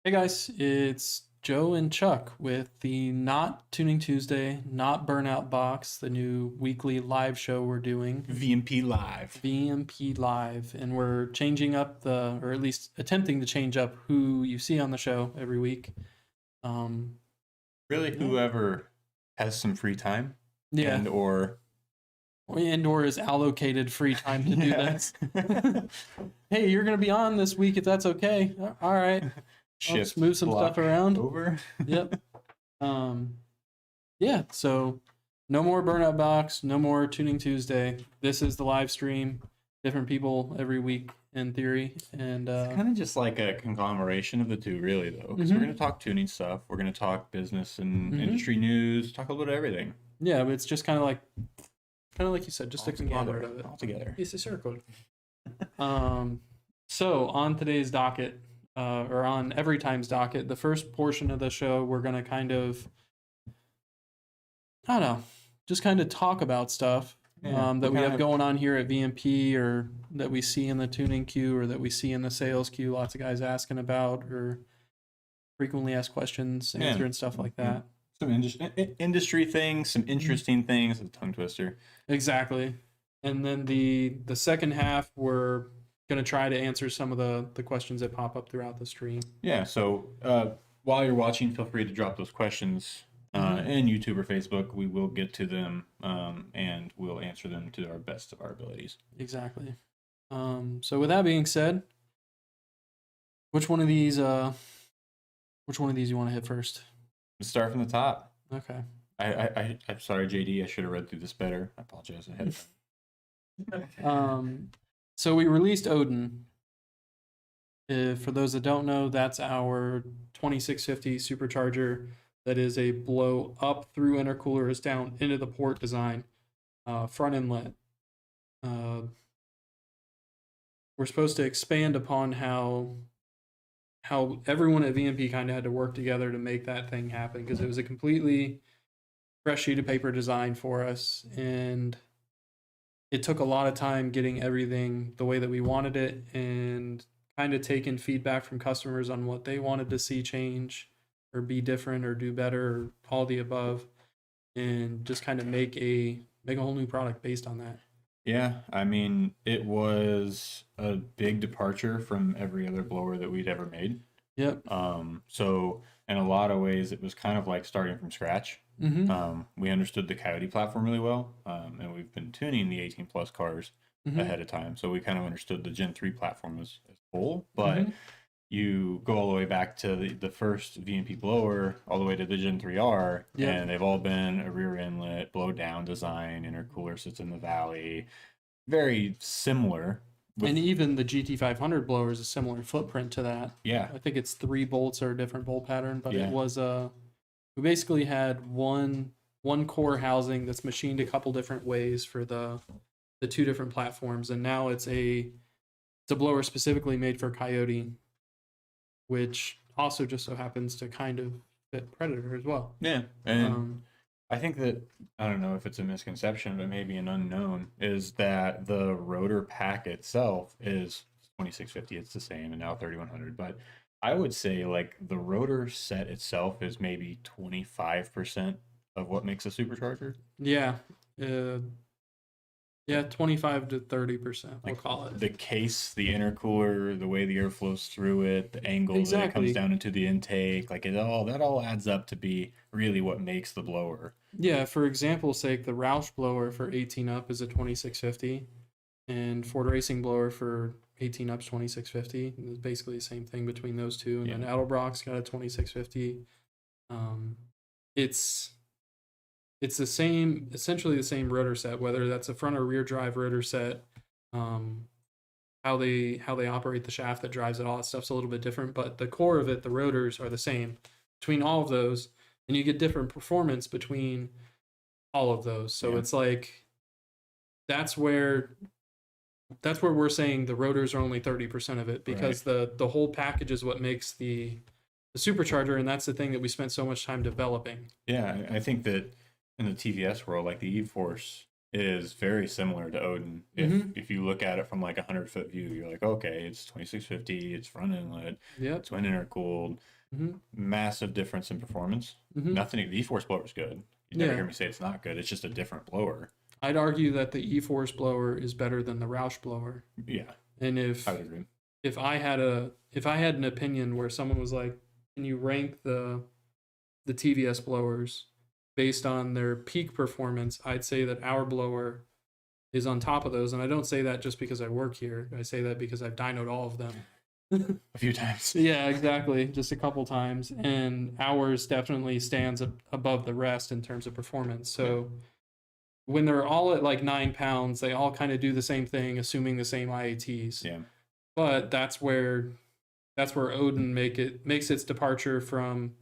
Hey guys, it's Joe and Chuck with the Not Tuning Tuesday, Not Burnout Box, the new weekly live show we're doing, VMP Live. VMP Live, and we're changing up or at least attempting to change up who you see on the show every week. Really, Yeah. whoever has some free time Yeah, and/or is allocated free time to do yes. that. Hey, you're gonna be on this week if that's okay. All right, I'll just Shift move some stuff block around. over. Yep. Yeah, so no more Burnout Box, no more Tuning Tuesday. This is the live stream. Different people every week in theory. And It's kind of just like a conglomeration of the two, really, though. Because we're going to talk tuning stuff. We're going to talk business and industry news, talk a little bit of everything. Yeah, but it's just kind of like you said, just All a conglomerate of it. All together. It's a circle. So on today's docket, or on every time's docket, the first portion of the show, we're going to kind of, I don't know, just kind of talk about stuff that we have going on here at VMP, or that we see in the tuning queue, or that we see in the sales queue. Lots of guys asking about, or frequently asked questions, answering stuff like that. Some industry things, some interesting things. A tongue twister. Exactly. And then the second half, we're going to try to answer some of the questions that pop up throughout the stream. Yeah, so while you're watching, feel free to drop those questions in YouTube or Facebook. We will get to them and we'll answer them to our best of our abilities. Exactly. So with that being said, which one of these you want to hit first? Let's start from the top. Okay. I'm sorry, JD. I should have read through this better. I apologize ahead of time. So we released Odin. For those that don't know, that's our 2650 supercharger that is a blow up through intercoolers down into the port design, front inlet. We're supposed to expand upon how everyone at VMP kind of had to work together to make that thing happen, because it was a completely fresh sheet of paper design for us, and it took a lot of time getting everything the way that we wanted it, and kind of taking feedback from customers on what they wanted to see change or be different or do better, or all the above, and just kind of make a whole new product based on that. Yeah, I mean, it was a big departure from every other blower that we'd ever made. Yep. So in a lot of ways, it was kind of like starting from scratch. We understood the Coyote platform really well, and we've been tuning the 18 plus cars ahead of time. So we kind of understood the Gen 3 platform as whole, but you go all the way back to the first VMP blower, all the way to the Gen 3R, and they've all been a rear inlet, blow down design, intercooler sits in the valley, very similar. And even the GT500 blower is a similar footprint to that. Yeah. I think it's 3 bolts or a different bolt pattern, but it was we basically had one core housing that's machined a couple different ways for the 2 different platforms, and now it's a blower specifically made for Coyote, which also just so happens to kind of fit Predator as well. Yeah, and I think that, I don't know if it's a misconception, but maybe an unknown, is that the rotor pack itself is 2650. It's the same, and now 3100. But I would say like the rotor set itself is maybe 25% of what makes a supercharger. Yeah. Yeah, 25 to 30%, we'll call it. The case, the intercooler, the way the air flows through it, the angle that it comes down into the intake, like that all adds up to be really what makes the blower. Yeah, for example's sake, the Roush blower for 18 up is a 2650, and Ford Racing blower for 18 up's 2650. It's basically the same thing between those two. And then Edelbrock's got a 2650. It's the same, essentially the same rotor set, whether that's a front or rear drive rotor set. How they operate the shaft that drives it, all that stuff's a little bit different, but the core of it, the rotors are the same between all of those, and you get different performance between all of those. So it's like that's where we're saying the rotors are only 30% of it, because the whole package is what makes the supercharger, and that's the thing that we spent so much time developing. Yeah, I think that in the TVS world, like the E-Force is very similar to Odin. If you look at it from like 100-foot view, you're like, okay, it's 2650, it's front inlet, it's twin intercooled. massive difference in performance. Nothing. The E-Force blower is good. You never hear me say it's not good. It's just a different blower. I'd argue that the E-Force blower is better than the Roush blower. Yeah. And if I had an opinion where someone was like, can you rank the TVS blowers based on their peak performance, I'd say that our blower is on top of those. And I don't say that just because I work here. I say that because I've dynoed all of them. A few times. Yeah, exactly. Just a couple times. And ours definitely stands above the rest in terms of performance. So when they're all at like 9 pounds, they all kind of do the same thing, assuming the same IATs. Yeah. But that's where Odin makes its departure from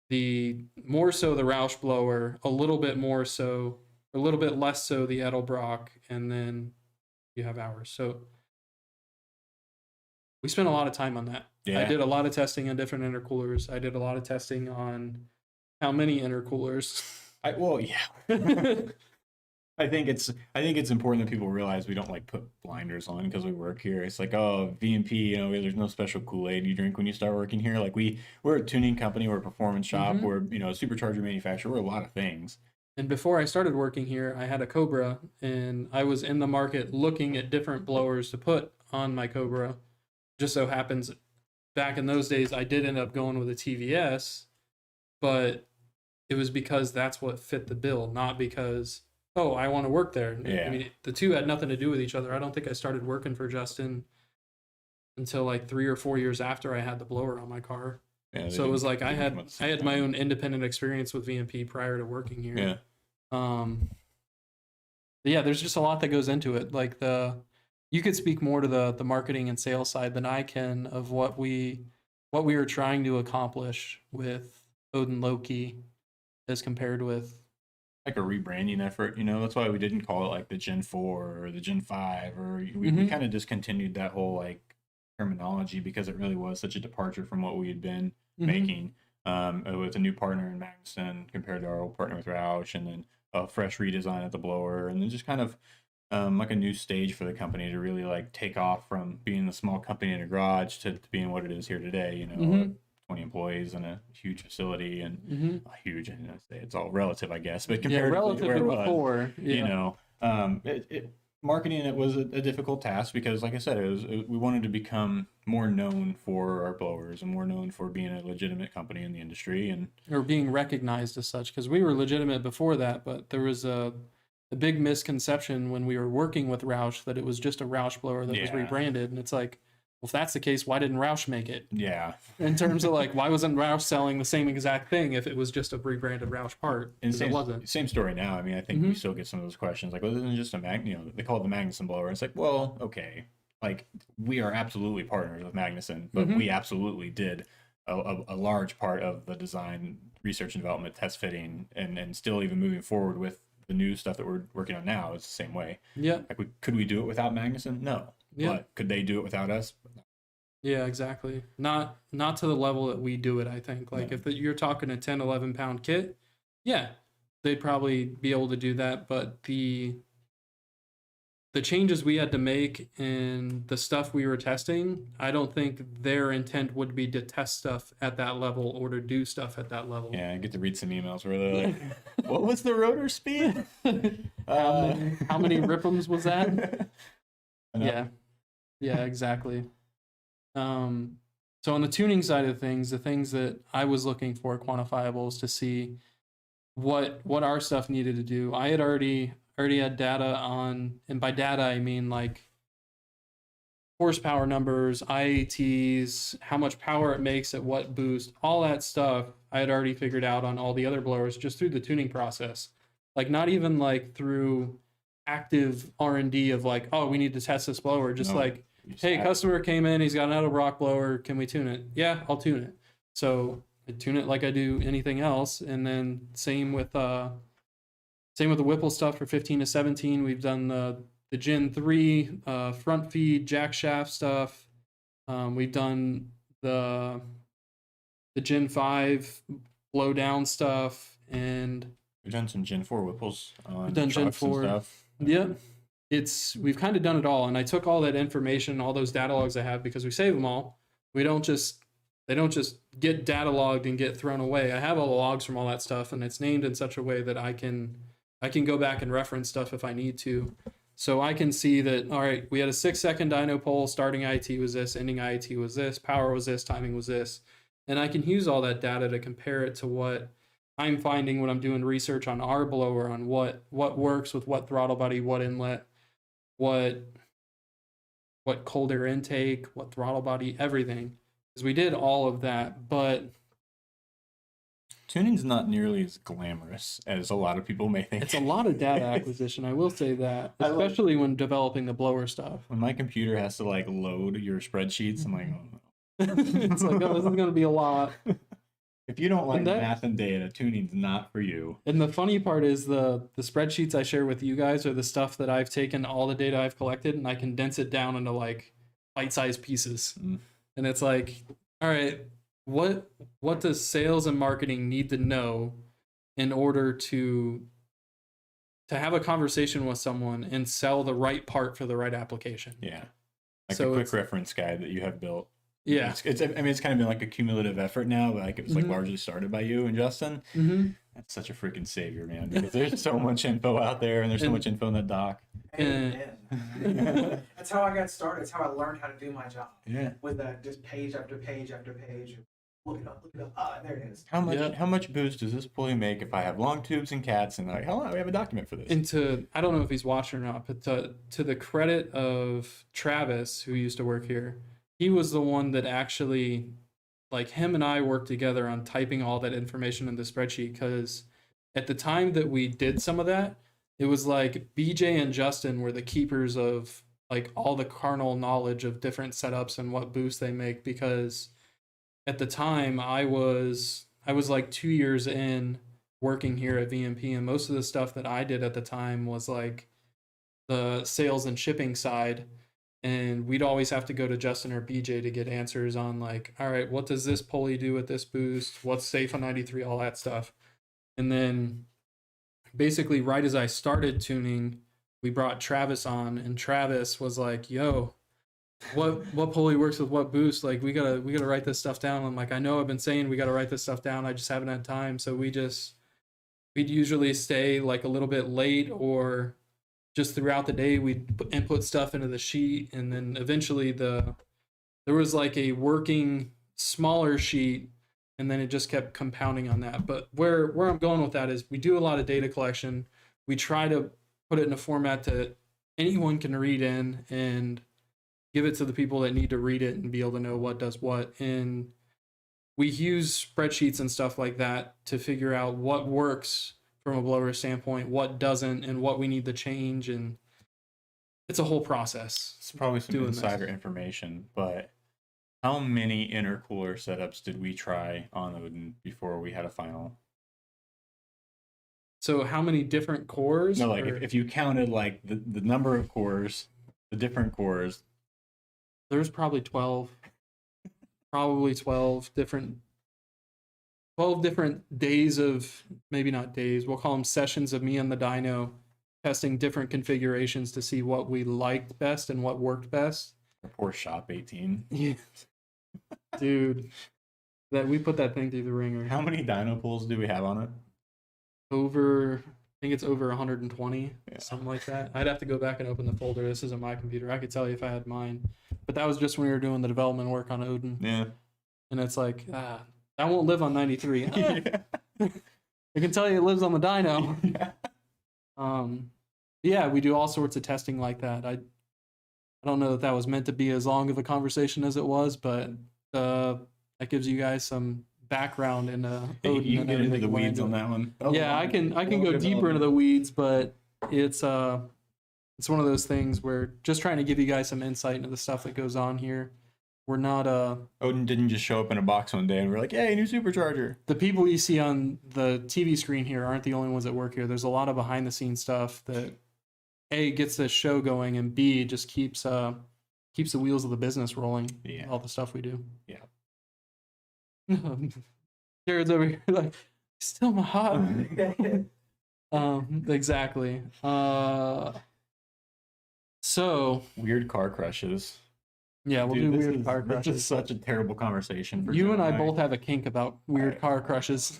the more so the Roush blower, a little bit more so, a little bit less so the Edelbrock, and then you have ours. So we spent a lot of time on that. Yeah. I did a lot of testing on different intercoolers. I did a lot of testing on how many intercoolers. I think it's important that people realize we don't like put blinders on because we work here. It's like, oh, VMP, there's no special Kool-Aid you drink when you start working here. Like we're a tuning company, we're a performance shop, we're a supercharger manufacturer, we're a lot of things. And before I started working here, I had a Cobra, and I was in the market looking at different blowers to put on my Cobra. Just so happens, back in those days, I did end up going with a TVS, but it was because that's what fit the bill, not because, oh, I want to work there. Yeah. I mean, the two had nothing to do with each other. I don't think I started working for Justin until like 3 or 4 years after I had the blower on my car. Yeah, so it was like I had my own independent experience with VMP prior to working here. Yeah. Yeah, there's just a lot that goes into it. Like you could speak more to the marketing and sales side than I can of what we were trying to accomplish with Odin Loki as compared with like a rebranding effort. That's why we didn't call it like the Gen 4 or the Gen 5, or we kind of discontinued that whole like terminology because it really was such a departure from what we had been making with a new partner in Magnuson compared to our old partner with Roush, and then a fresh redesign of the blower, and then just kind of like a new stage for the company to really like take off from being a small company in a garage to being what it is here today. 20 employees in a huge facility, and huge, and I say it's all relative, I guess, but compared relative to before, marketing it was a difficult task because, like I said, we wanted to become more known for our blowers and more known for being a legitimate company in the industry or being recognized as such, because we were legitimate before that, but there was a big misconception when we were working with Roush that it was just a Roush blower that was rebranded, and it's like, well, if that's the case, why didn't Roush make it? Yeah. In terms of like, why wasn't Roush selling the same exact thing if it was just a rebranded Roush part? And it wasn't. Same story now. I mean, I think we still get some of those questions like, well, isn't it just they call it the Magnuson blower. It's like, well, okay. Like, we are absolutely partners with Magnuson, but we absolutely did a large part of the design, research and development, test fitting, and still even moving forward with the new stuff that we're working on now is the same way. Yeah. Like, could we do it without Magnuson? No. Yeah. But could they do it without us? Yeah, exactly. Not to the level that we do it, I think. Like, if you're talking a 10, 11 pound kit, yeah, they'd probably be able to do that. But the changes we had to make and the stuff we were testing, I don't think their intent would be to test stuff at that level or to do stuff at that level. Yeah, I get to read some emails where they're like, what was the rotor speed? How many RPMs was that? Yeah, exactly. So on the tuning side of things, the things that I was looking for quantifiables to see what our stuff needed to do. I had already had data on, and by data I mean like horsepower numbers, IATs, how much power it makes at what boost, all that stuff I had already figured out on all the other blowers just through the tuning process. Like, not even like through active R&D of like, oh, we need to test this blower. Just like, hey, customer came in, he's got an Edelbrock blower, can we tune it? Yeah, I'll tune it. So I tune it like I do anything else. And then same with the Whipple stuff for 15 to 17. We've done the Gen 3 front feed jack shaft stuff. We've done the Gen 5 blow down stuff, and we've done some Gen 4 Whipples on we've done Gen 4 stuff. Yeah. We've kind of done it all, and I took all that information, all those data logs I have, because we save them all. We don't just They don't just get data logged and get thrown away. I have all the logs from all that stuff, and it's named in such a way that I can go back and reference stuff if I need to. So I can see that, all right, we had a 6-second dyno poll, starting IET was this, ending IET was this, power was this, timing was this. And I can use all that data to compare it to what I'm finding when I'm doing research on our blower, on what works with what throttle body, what inlet, what cold air intake, what throttle body, everything. Because we did all of that, but tuning's not nearly as glamorous as a lot of people may think. It's a lot of data acquisition, I will say that, especially when developing the blower stuff. When my computer has to like load your spreadsheets, I'm like, oh. It's like, oh, this is going to be a lot. If you don't like math and data, tuning's not for you. And the funny part is the spreadsheets I share with you guys are the stuff that I've taken all the data I've collected and I condense it down into like bite-sized pieces. And it's like, all right, what does sales and marketing need to know in order to have a conversation with someone and sell the right part for the right application? Yeah. Like so a quick reference guide that you have built. Yeah. It's I mean, it's kind of been like a cumulative effort now, but like it was like largely started by you and Justin. That's such a freaking savior, man, because there's so much info out there and there's so much info in that doc. That's how I got started. That's how I learned how to do my job. Yeah. With that, just page after page after page. Look it up. Ah, there it is. How much boost does this pulley make if I have long tubes and cats? And like, how long? We have a document for this. And I don't know if he's watching or not, but to the credit of Travis, who used to work here, he was the one that actually, like, him and I worked together on typing all that information in the spreadsheet, because at the time that we did some of that, it was like BJ and Justin were the keepers of like all the carnal knowledge of different setups and what boosts they make, because at the time I was like 2 years in working here at VMP, and most of the stuff that I did at the time was like the sales and shipping side. And we'd always have to go to Justin or BJ to get answers on like, all right, what does this pulley do with this boost? What's safe on 93? All that stuff. And then basically right as I started tuning, we brought Travis on, and Travis was like, yo, what pulley works with what boost? Like, we gotta write this stuff down. I'm like, I know I've been saying we gotta write this stuff down. I just haven't had time. So we'd usually stay like a little bit late, or just throughout the day, we'd input stuff into the sheet. And then eventually there was like a working smaller sheet, and then it just kept compounding on that. But where I'm going with that is we do a lot of data collection. We try to put it in a format that anyone can read in and give it to the people that need to read it and be able to know what does what. And we use spreadsheets and stuff like that to figure out what works from a blower standpoint, what doesn't, and what we need to change. And it's a whole process. It's probably some insider information, but how many intercooler setups did we try on Odin before we had a final? So how many different cores? No, like if you counted like the number of cores, the different cores. There's probably 12. Probably 12 different days of, maybe not days, we'll call them sessions of me and the dyno testing different configurations to see what we liked best and what worked best. Poor Shop 18. Yeah. Dude, that we put that thing through the ringer. How many dyno pulls do we have on it? I think it's over 120, something like that. I'd have to go back and open the folder. This isn't my computer. I could tell you if I had mine. But that was just when we were doing the development work on Odin. Yeah. And it's like, that won't live on 93. I can tell you it lives on the dyno. Yeah, we do all sorts of testing like that. I don't know that was meant to be as long of a conversation as it was, but that gives you guys some background in Odin. You can get into the weeds on that one. Yeah, I can go deeper into the weeds, but it's one of those things where just trying to give you guys some insight into the stuff that goes on here. We're not Odin didn't just show up in a box one day and we're like, hey, new supercharger. The people you see on the TV screen here aren't the only ones that work here. There's a lot of behind the scenes stuff that A, gets this show going, and B, just keeps the wheels of the business rolling. Yeah. All the stuff we do. Yeah. Jared's over here like, still my hot. Exactly. So weird car crushes. Yeah, we'll Dude, do this weird is, car this crushes. is such a terrible conversation. For You Joe and I both have a kink about weird car crushes.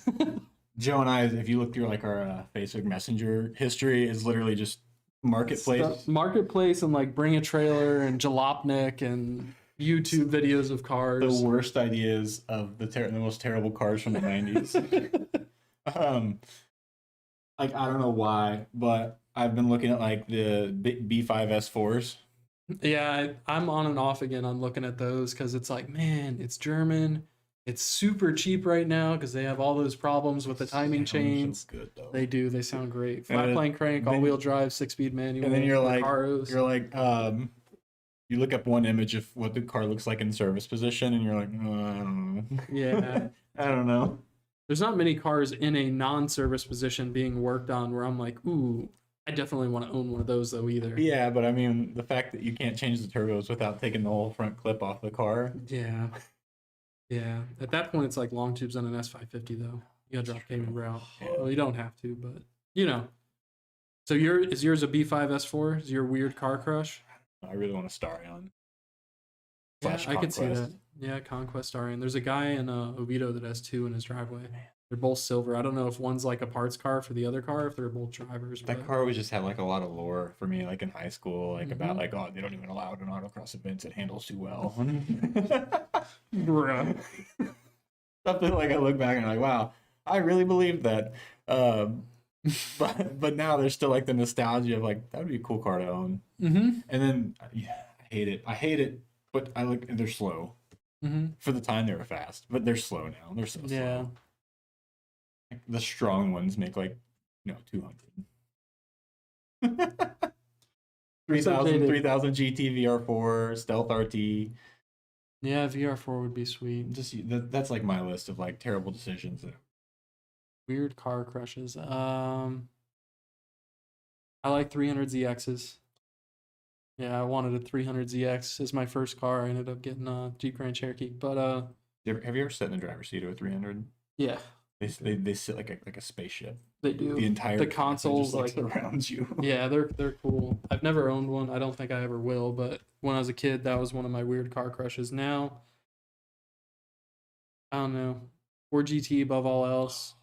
Joe and I, if you look through like our Facebook Messenger history, is literally just marketplace. Marketplace and like Bring a Trailer and Jalopnik and YouTube videos of cars. The worst ideas of the most terrible cars from the 90s. Like, I don't know why, but I've been looking at like the B5 S4s. Yeah, I'm on and off again on looking at those because it's like, man, it's German. It's super cheap right now because they have all those problems with the timing chains. So good, though. They do. They sound great. Flat And plane crank, then- all-wheel drive, 6-speed manual. And then you're like, Recaros. you look up one image of what the car looks like in service position, and you're like, I don't know. Yeah. I don't know. There's not many cars in a non-service position being worked on where I'm like, ooh, I definitely want to own one of those though either. Yeah, but I mean, the fact that you can't change the turbos without taking the whole front clip off the car. Yeah. Yeah. At that point, it's like long tubes on an S550 though. You gotta drop Cayman brow. Yeah. Well, you don't have to, but you know. So is yours a B5 S4? Is your weird car crush? I really want a Starion. Yeah, Slash I could see that. Conquest. Yeah, Conquest Starion. There's a guy in Oviedo that has two in his driveway. They're both silver. I don't know if one's like a parts car for the other car, if they're both drivers. That but- car always just had like a lot of lore for me, like in high school, like about Mhm. like, oh, they don't even allow it in autocross events. It handles too well. Bruh. Something like I look back and I'm like, wow, I really believed that. But now there's still like the nostalgia of like that would be a cool car to own. Mm-hmm. And then yeah, I hate it. But I look, they're slow. Mm-hmm. For the time they were fast, but they're slow now. They're so Yeah. slow. Like, the strong ones make like 200. 3000 GT VR4 Stealth RT. Yeah, VR4 would be sweet. Just that's like my list of like terrible decisions. Weird car crushes. I like 300ZXs. Yeah, I wanted a 300ZX as my first car. I ended up getting a Jeep Grand Cherokee, but Have you ever sat in the driver's seat of a 300? yeah, They sit like a spaceship. they do. The entire The traffic consoles just, like like surrounds you. yeah, they're cool. I've never owned one. I don't think I ever will, but when I was a kid, that was one of my weird car crushes. Now, I don't know. Ford GT above all else.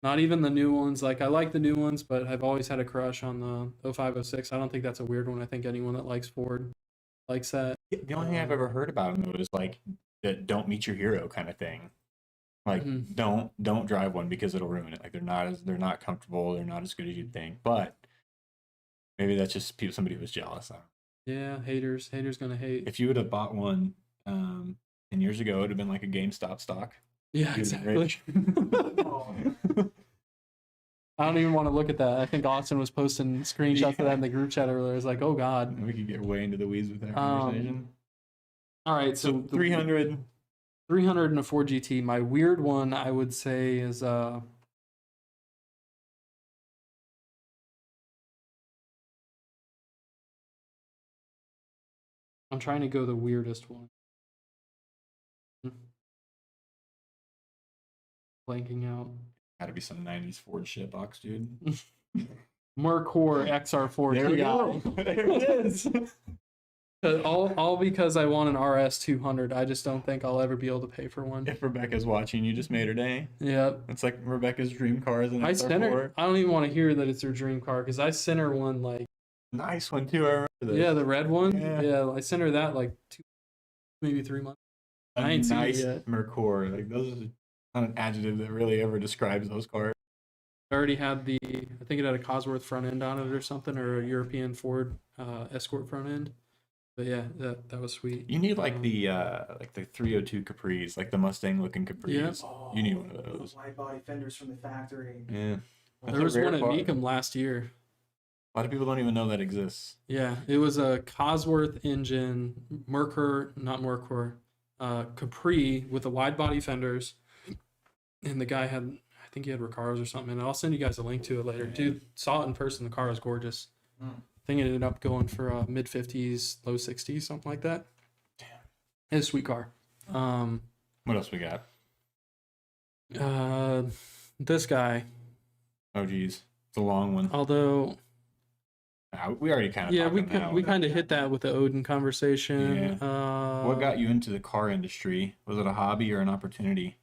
Not even the new ones. Like I like the new ones, but I've always had a crush on the 0506. I don't think that's a weird one. I think anyone that likes Ford likes that. The only thing I've ever heard about them though is like that don't meet your hero kind of thing. Like Mhm. don't drive one because it'll ruin it. Like they're not comfortable. They're not as good as you'd think. But maybe that's just somebody who was jealous. I don't know. Yeah, haters gonna hate. If you would have bought one 10 years ago, it would have been like a GameStop stock. Yeah, You'd have been exactly. rich. I don't even want to look at that. I think Austin was posting screenshots of that in the group chat earlier. It's like, oh god. We could get way into the weeds with that conversation. All right, So so 300. 300 and a Ford GT. My weird one, I would say, is I'm trying to go the weirdest one. Blanking out. Gotta be some 90s Ford shit box, dude. Mercor XR4 There we Ti. go. There it is. All because I want an RS 200. I just don't think I'll ever be able to pay for one. If Rebecca's watching, you just made her day. Yeah. It's like Rebecca's dream car is an I XR4. sent her. I don't even want to hear that it's her dream car because I sent her one like Nice one too. I remember this. yeah, the red one. Yeah. Yeah, I sent her that like 2, maybe 3 months. A I ain't seen it nice yet. Mercor. Like those are not an adjective that really ever describes those cars. I already had I think it had a Cosworth front end on it or something, or a European Ford Escort front end. But yeah, that was sweet. You need like the 302 Capris, like the Mustang looking Capris. Yeah. You need one of those. Wide body fenders from the factory. Yeah. That's There a was rare one at car. Mecum last year. A lot of people don't even know that exists. Yeah, it was a Cosworth engine, Capri with the wide body fenders, and the guy had, I think he had Recaros or something. And I'll send you guys a link to it later. Dude, saw it in person. The car was gorgeous. I think it ended up going for mid 50s, low 60s, something like that. Damn. It's a sweet car. What else we got? This guy, Oh geez, it's a long one. although We already kind of Yeah, talked we on that. we kind of hit that with the Odin conversation. What got you into the car industry? Was it a hobby or an opportunity?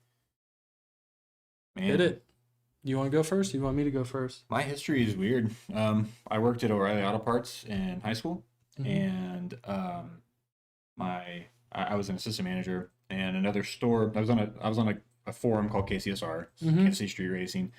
Man, Hit it. You want to go first? You want me to go first? my history is weird. I worked at O'Reilly Auto Parts in high school, Mhm. and I was an assistant manager, and another store. I was on a forum called KCSR, Kansas City Street Racing,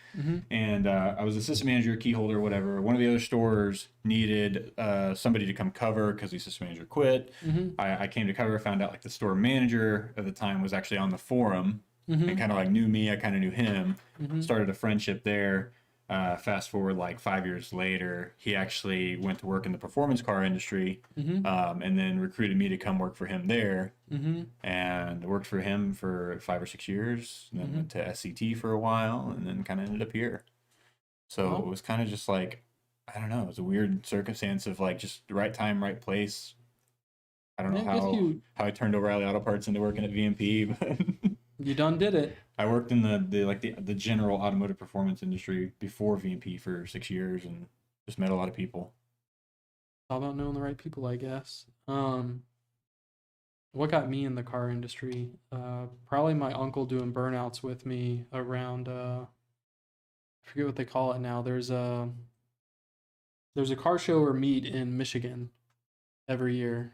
and I was assistant manager, key holder, whatever. One of the other stores needed somebody to come cover because the assistant manager quit. I came to cover, found out like the store manager at the time was actually on the forum and kind of like knew me. I kind of knew him. Started a friendship there. Fast forward like 5 years later, he actually went to work in the performance car industry, and then recruited me to come work for him there, and worked for him for 5 or 6 years, and then went to SCT for a while, and then kind of ended up here. So it was kind of just like, I don't know, it was a weird circumstance of like just the right time, right place. I don't know how I turned O'Reilly Auto Parts into working at VMP, but You done did it. I worked in the general automotive performance industry before VMP for 6 years and just met a lot of people. All about knowing the right people, I guess. What got me in the car industry? Probably my uncle doing burnouts with me around. I forget what they call it now. There's a car show or meet in Michigan every year.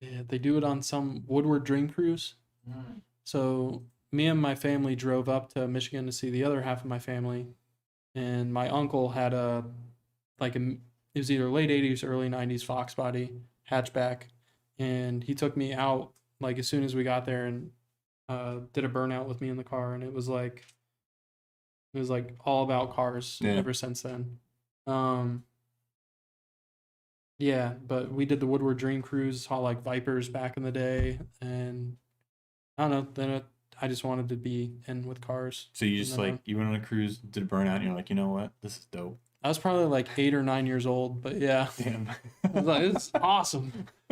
Yeah, they do it on some Woodward Dream Cruise. So me and my family drove up to Michigan to see the other half of my family, and my uncle had it was either late 80s, early 90s Fox body hatchback, and he took me out like as soon as we got there and did a burnout with me in the car, and it was like all about cars ever since then. Yeah, but we did the Woodward Dream Cruise, saw like Vipers back in the day, and I don't know. Then I just wanted to be in with cars. So you just like you went on a cruise, did a burnout, and you're like, you know what, this is dope. I was probably like 8 or 9 years old, but yeah. Damn. I was like, this is awesome.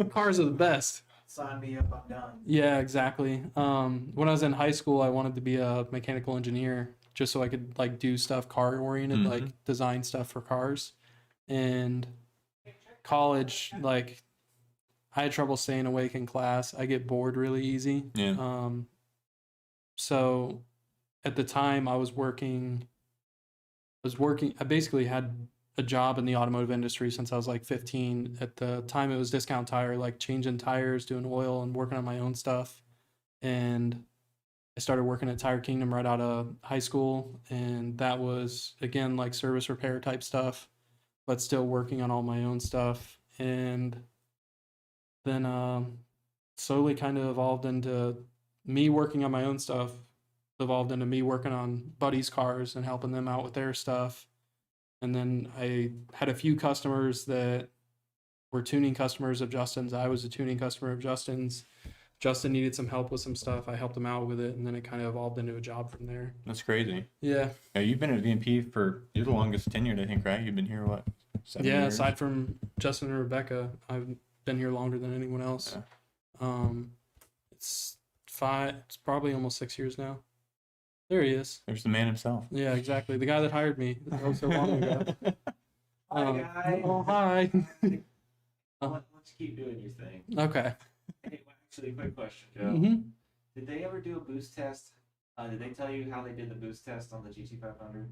Cars are the best. Sign me up, I'm done. Yeah, exactly. When I was in high school, I wanted to be a mechanical engineer just so I could like do stuff car oriented, like design stuff for cars. And college, like I had trouble staying awake in class. I get bored really easy. Yeah. So at the time I I basically had a job in the automotive industry since I was like 15. At the time it was Discount Tire, like changing tires, doing oil and working on my own stuff. And I started working at Tire Kingdom right out of high school. And that was again, like service repair type stuff, but still working on all my own stuff. And then slowly kind of evolved into me working on my own stuff, evolved into me working on buddies' cars and helping them out with their stuff. And then I had a few customers that were tuning customers of Justin's. I was a tuning customer of Justin's. Justin needed some help with some stuff. I helped him out with it, and then it kind of evolved into a job from there. That's crazy. Yeah. You've been at VMP you're the longest tenured, I think, right? You've been here, what, 7 years? Aside from Justin and Rebecca, I've been here longer than anyone else. Yeah. It's probably almost 6 years now. There he is. There's the man himself. Yeah, exactly. The guy that hired me. That was so long ago. Hi, guys. Oh, hi. Let's keep doing your thing. Okay. Hey, actually, quick question, Joe. Did they ever do a boost test? Did they tell you how they did the boost test on the GT500?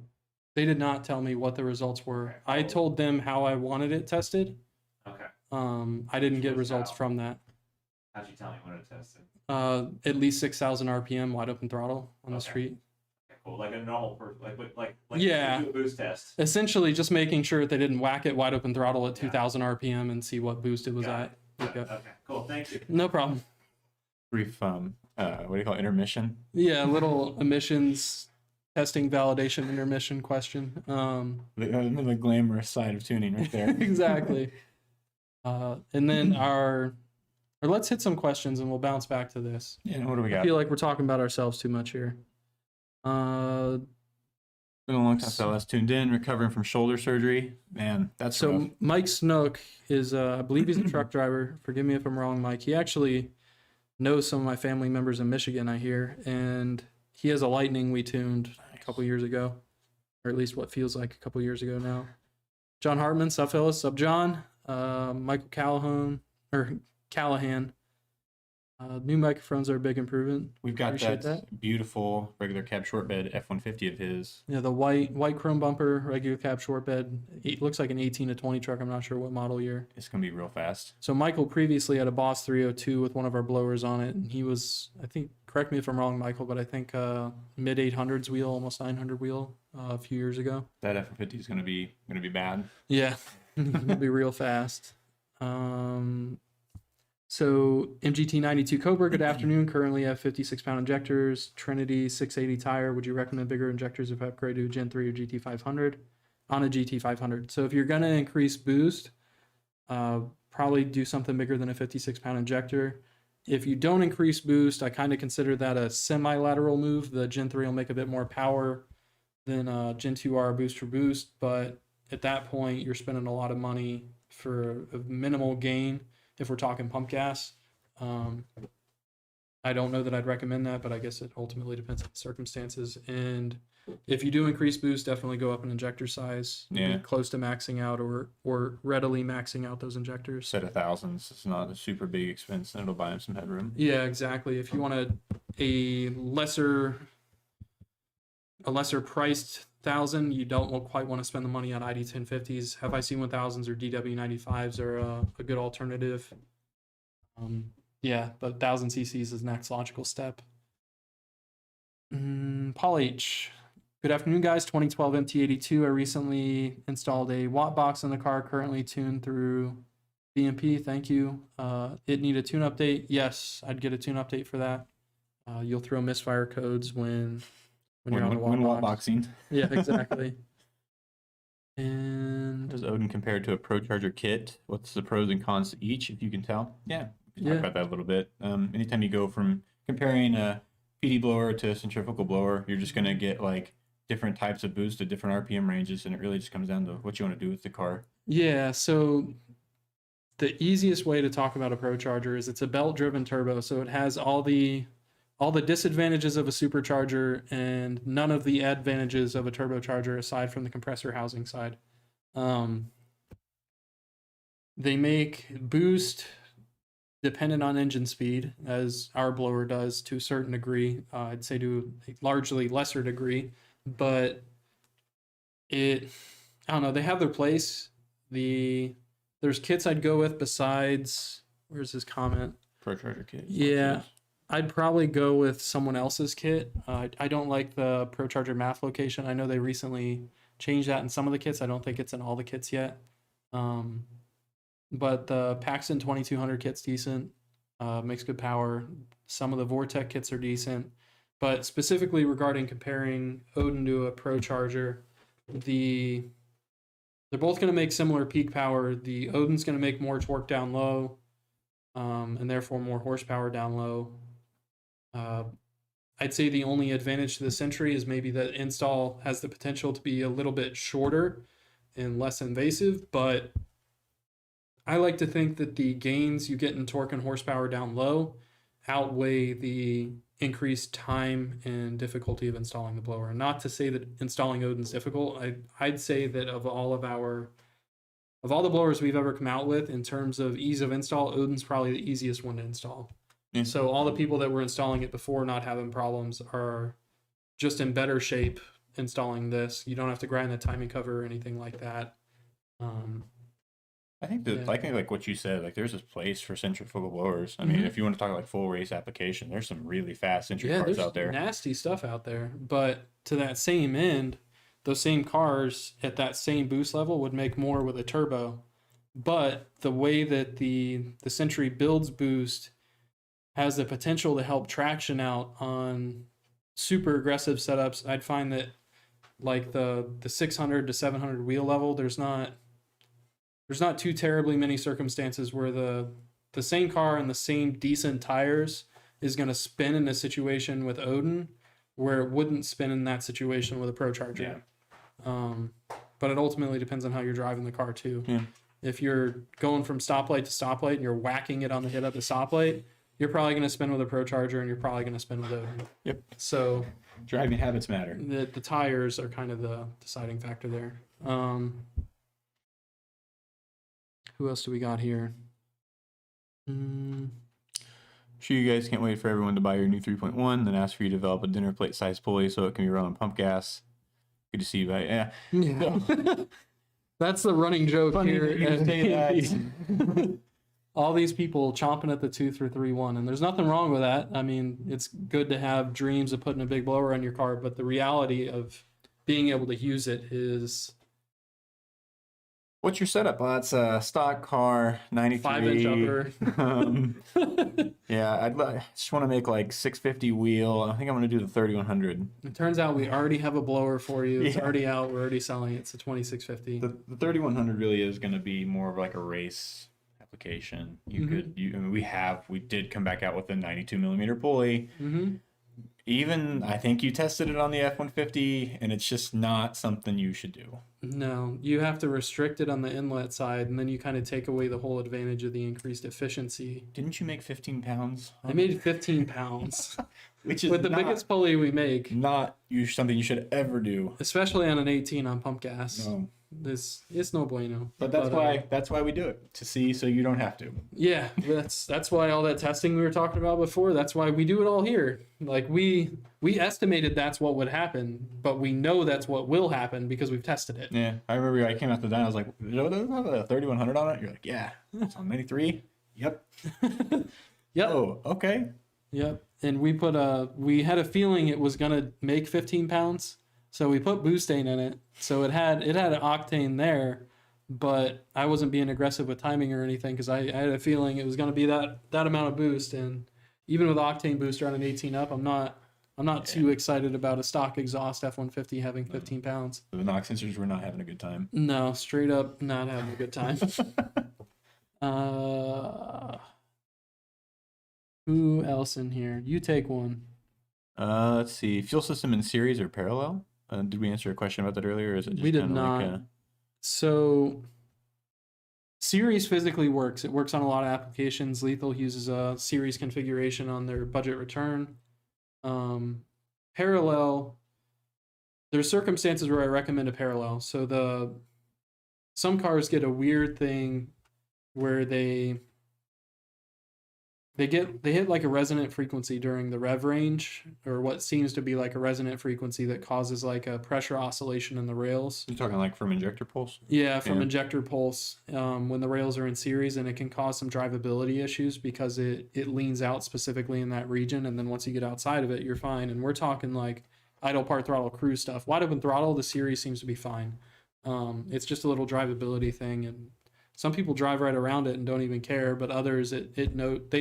They did not tell me what the results were. Okay, cool. I told them how I wanted it tested. Okay. I didn't get results from that. How'd you tell me what it tested? At least 6,000 RPM wide open throttle on the street. Okay, cool. Like a normal person, like yeah. Do a boost test. Essentially, just making sure they didn't whack it wide open throttle at 2,000 RPM and see what boost it was at. Okay, cool. Thank you. No problem. Brief, what do you call it, intermission? Yeah, little emissions testing validation intermission question. The glamorous side of tuning right there. Exactly. And then let's hit some questions and we'll bounce back to this. Yeah, what do we got? I feel like we're talking about ourselves too much here. Been a long time since I last tuned in, recovering from shoulder surgery. Man, that's so rough. Mike Snook is, I believe he's a truck driver. Forgive me if I'm wrong, Mike. He actually knows some of my family members in Michigan, I hear, and he has a Lightning we tuned a couple years ago, or at least what feels like a couple years ago now. John Hartman, sup fellas, sup John. Michael Callahan. New microphones are a big improvement. We've got Appreciate that beautiful regular cab short bed F-150 of his. Yeah, the white chrome bumper, regular cab short bed. It looks like an 18 to 20 truck. I'm not sure what model year. It's gonna be real fast. So Michael previously had a Boss 302 with one of our blowers on it, and he was, I think, correct me if I'm wrong, Michael, but I think mid 800s wheel, almost 900 wheel a few years ago. That F-150 is gonna be bad. Yeah, it'll be real fast. So MGT92 Cobra, good afternoon. Currently have 56-pound injectors, Trinity 680 tire. Would you recommend bigger injectors if I upgrade to a Gen 3 or GT500? On a GT500. So if you're going to increase boost, probably do something bigger than a 56-pound injector. If you don't increase boost, I kind of consider that a semi-lateral move. The Gen 3 will make a bit more power than Gen 2R boost for boost, but at that point, you're spending a lot of money for a minimal gain. If we're talking pump gas, I don't know that I'd recommend that, but I guess it ultimately depends on the circumstances. And if you do increase boost, definitely go up in injector size. Yeah. Be close to maxing out or readily maxing out those injectors. Set of thousands. It's not a super big expense, and it'll buy him some headroom. Yeah, exactly. If you want a lesser priced 1,000, you don't quite want to spend the money on ID 1050s. FIC 1000s or DW 95s are a good alternative. Yeah, but 1,000 cc's is the next logical step. Paul H. Good afternoon, guys. 2012 MT82. I recently installed a watt box in the car, currently tuned through VMP. Thank you. It need a tune update. Yes, I'd get a tune update for that. You'll throw misfire codes when you're on the watt box. Boxing. Yeah, exactly. And Does Odin compare to a ProCharger kit? What's the pros and cons to each, if you can tell? Yeah, we can talk about that a little bit. Anytime you go from comparing a PD blower to a centrifugal blower, you're just gonna get like different types of boost at different RPM ranges, and it really just comes down to what you want to do with the car. yeah, so the easiest way to talk about a ProCharger is it's a belt-driven turbo, so it has all the disadvantages of a supercharger and none of the advantages of a turbocharger aside from the compressor housing side. They make boost dependent on engine speed, as our blower does to a certain degree. I'd say to a largely lesser degree, but I don't know, they have their place. There's kits I'd go with besides, where's his comment? ProCharger kit. Yeah. I'd probably go with someone else's kit. I don't like the ProCharger math location. I know they recently changed that in some of the kits. I don't think it's in all the kits yet. But the Paxton 2200 kit's decent. Makes good power. Some of the Vortec kits are decent. But specifically regarding comparing Odin to a ProCharger, they're both going to make similar peak power. The Odin's going to make more torque down low, and therefore more horsepower down low. I'd say the only advantage to the Sentry is maybe that install has the potential to be a little bit shorter and less invasive, but I like to think that the gains you get in torque and horsepower down low outweigh the increased time and difficulty of installing the blower. Not to say that installing Odin's difficult. I'd say that of all the blowers we've ever come out with in terms of ease of install, Odin's probably the easiest one to install. Yeah. So all the people that were installing it before not having problems are just in better shape installing this. You don't have to grind the timing cover or anything like that. I think that, like what you said, like there's this place for centrifugal blowers. I mean, if you want to talk like full race application, there's some really fast centri cars out there. Nasty stuff out there. But to that same end, those same cars at that same boost level would make more with a turbo. But the way that the Sentry builds boost has the potential to help traction out on super aggressive setups. I'd find that like the 600 to 700 wheel level, there's not too terribly many circumstances where the same car and the same decent tires is going to spin in a situation with Odin where it wouldn't spin in that situation with a ProCharger. Yeah. But it ultimately depends on how you're driving the car too. Yeah. If you're going from stoplight to stoplight and you're whacking it on the hit of the stoplight, you're probably going to spin with a ProCharger and you're probably going to spin with Odin. Yep. So driving habits matter. The tires are kind of the deciding factor there. Who else do we got here? Sure, you guys can't wait for everyone to buy your new 3.1, then ask for you to develop a dinner plate size pulley so it can be run on pump gas. Good to see you, buddy. Yeah. That's the running joke Funny here. that you say that. All these people chomping at the tooth for 3.1, and there's nothing wrong with that. I mean, it's good to have dreams of putting a big blower on your car, but the reality of being able to use it is... What's your setup? Well, that's a stock car, 93. 5-inch upper. Yeah, I just want to make like 650 wheel. I think I'm going to do the 3100. It turns out we already have a blower for you. It's Yeah. already out. We're already selling it. It's a 2650. The 3100 really is going to be more of like a race application. You could, I mean, we did come back out with a 92 millimeter pulley. Even I think you tested it on the F-150, and it's just not something you should do. No, you have to restrict it on the inlet side, and then you kind of take away the whole advantage of the increased efficiency. Didn't you make 15 pounds? I made 15 pounds, Which is with the biggest pulley we make, not something you should ever do. especially on an 18 on pump gas. No. It's no bueno. But that's why we do it, to see so you don't have to. Yeah, that's why all that testing we were talking about before. That's why we do it all here. Like we estimated that's what would happen, but we know that's what will happen because we've tested it. Yeah, I remember I came out the dyno. I was like, "Does it have a 3100 on it?" You're like, "Yeah, it's on 93." Yep. Yep. Oh, okay. Yep. And we had a feeling it was gonna make 15 pounds, so we put butane in it. So it had an octane there, but I wasn't being aggressive with timing or anything because I had a feeling it was gonna be that amount of boost. And even with octane booster on an 18 up, I'm not too excited about a stock exhaust F-150 having 15 pounds. The knock sensors were not having a good time. No, straight up not having a good time. Who else in here? You take one. Let's see. Fuel system in series or parallel? Did we answer a question about that earlier? Or is it just We did kinda not. like, So series physically works. It works on a lot of applications. Lethal uses a series configuration on their budget return. Parallel, there's circumstances where I recommend a parallel. So some cars get a weird thing where they hit like a resonant frequency during the rev range, or what seems to be like a resonant frequency that causes like a pressure oscillation in the rails. you're talking like from injector pulse? Yeah, from Yeah. injector pulse, when the rails are in series, and it can cause some drivability issues because it leans out specifically in that region, and then once you get outside of it, you're fine. And we're talking like idle part throttle cruise stuff. Wide open throttle, the series seems to be fine. It's just a little drivability thing, and some people drive right around it and don't even care, but others they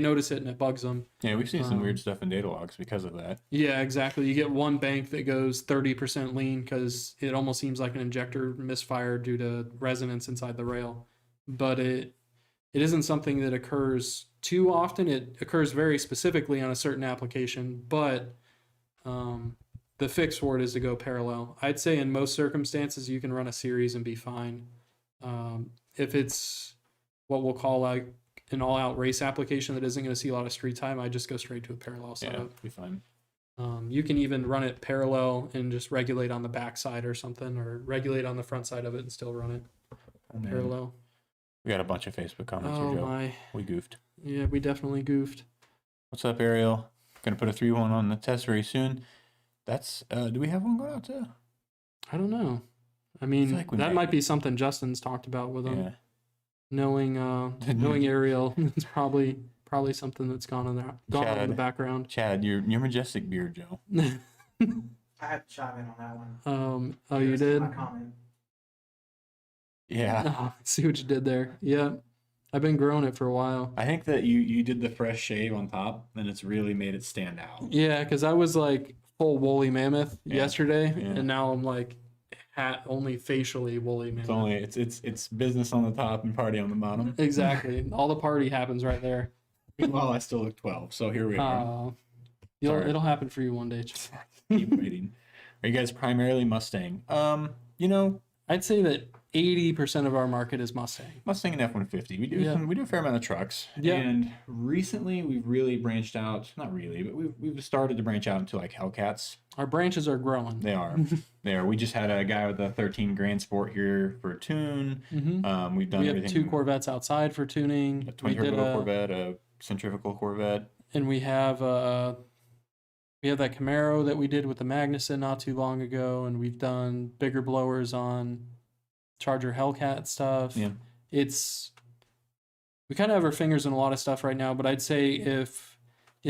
notice it and it bugs them. Yeah, we've seen some weird stuff in data logs because of that. Yeah, exactly. You get one bank that goes 30% lean because it almost seems like an injector misfired due to resonance inside the rail. But it isn't something that occurs too often. It occurs very specifically on a certain application, but the fix for it is to go parallel. I'd say in most circumstances you can run a series and be fine. If it's what we'll call like an all-out race application that isn't going to see a lot of street time, I just go straight to a parallel Yeah, setup. be fine. You can even run it parallel and just regulate on the back side or something, or regulate on the front side of it and still run it And then parallel. we got a bunch of Facebook comments Oh here, Joe. my. We goofed. Yeah, we definitely goofed. What's up, Ariel? Gonna put a 3.1 on the test very soon. That's do we have one going out too? I don't know. I mean, feel like we that might. might be something Justin's talked about with him. Yeah. Knowing Ariel, it's probably something that's gone on in the Chad. background. Chad, your majestic beard, Joe. I have to chime in on that one. Oh, you Here's did? My comment. Yeah. Oh, see what you did there. Yeah, I've been growing it for a while. I think that you did the fresh shave on top, and it's really made it stand out. Yeah, because I was like full woolly mammoth yesterday, yeah. and now I'm like only facially woolly mammoth. It's business on the top and party on the bottom. Exactly. All the party happens right there. Well, I still look 12, so here we are. Sorry. It'll happen for you one day. Keep waiting. Are you guys primarily Mustang? I'd say that 80% of our market is Mustang. Mustang and F-150. We do Yeah. we do a fair amount of trucks. Yeah. And recently we've really branched out. Not really, but we've started to branch out into like Hellcats. Our branches are growing. They are. They are. We just had a guy with a 13 Grand Sport here for a tune. Mm-hmm. We've done We have everything. 2 Corvettes outside for tuning. A twin turbo Corvette, a centrifugal Corvette. And we have that Camaro that we did with the Magnuson not too long ago, and we've done bigger blowers on Charger Hellcat stuff. Yeah. We kind of have our fingers in a lot of stuff right now, but I'd say if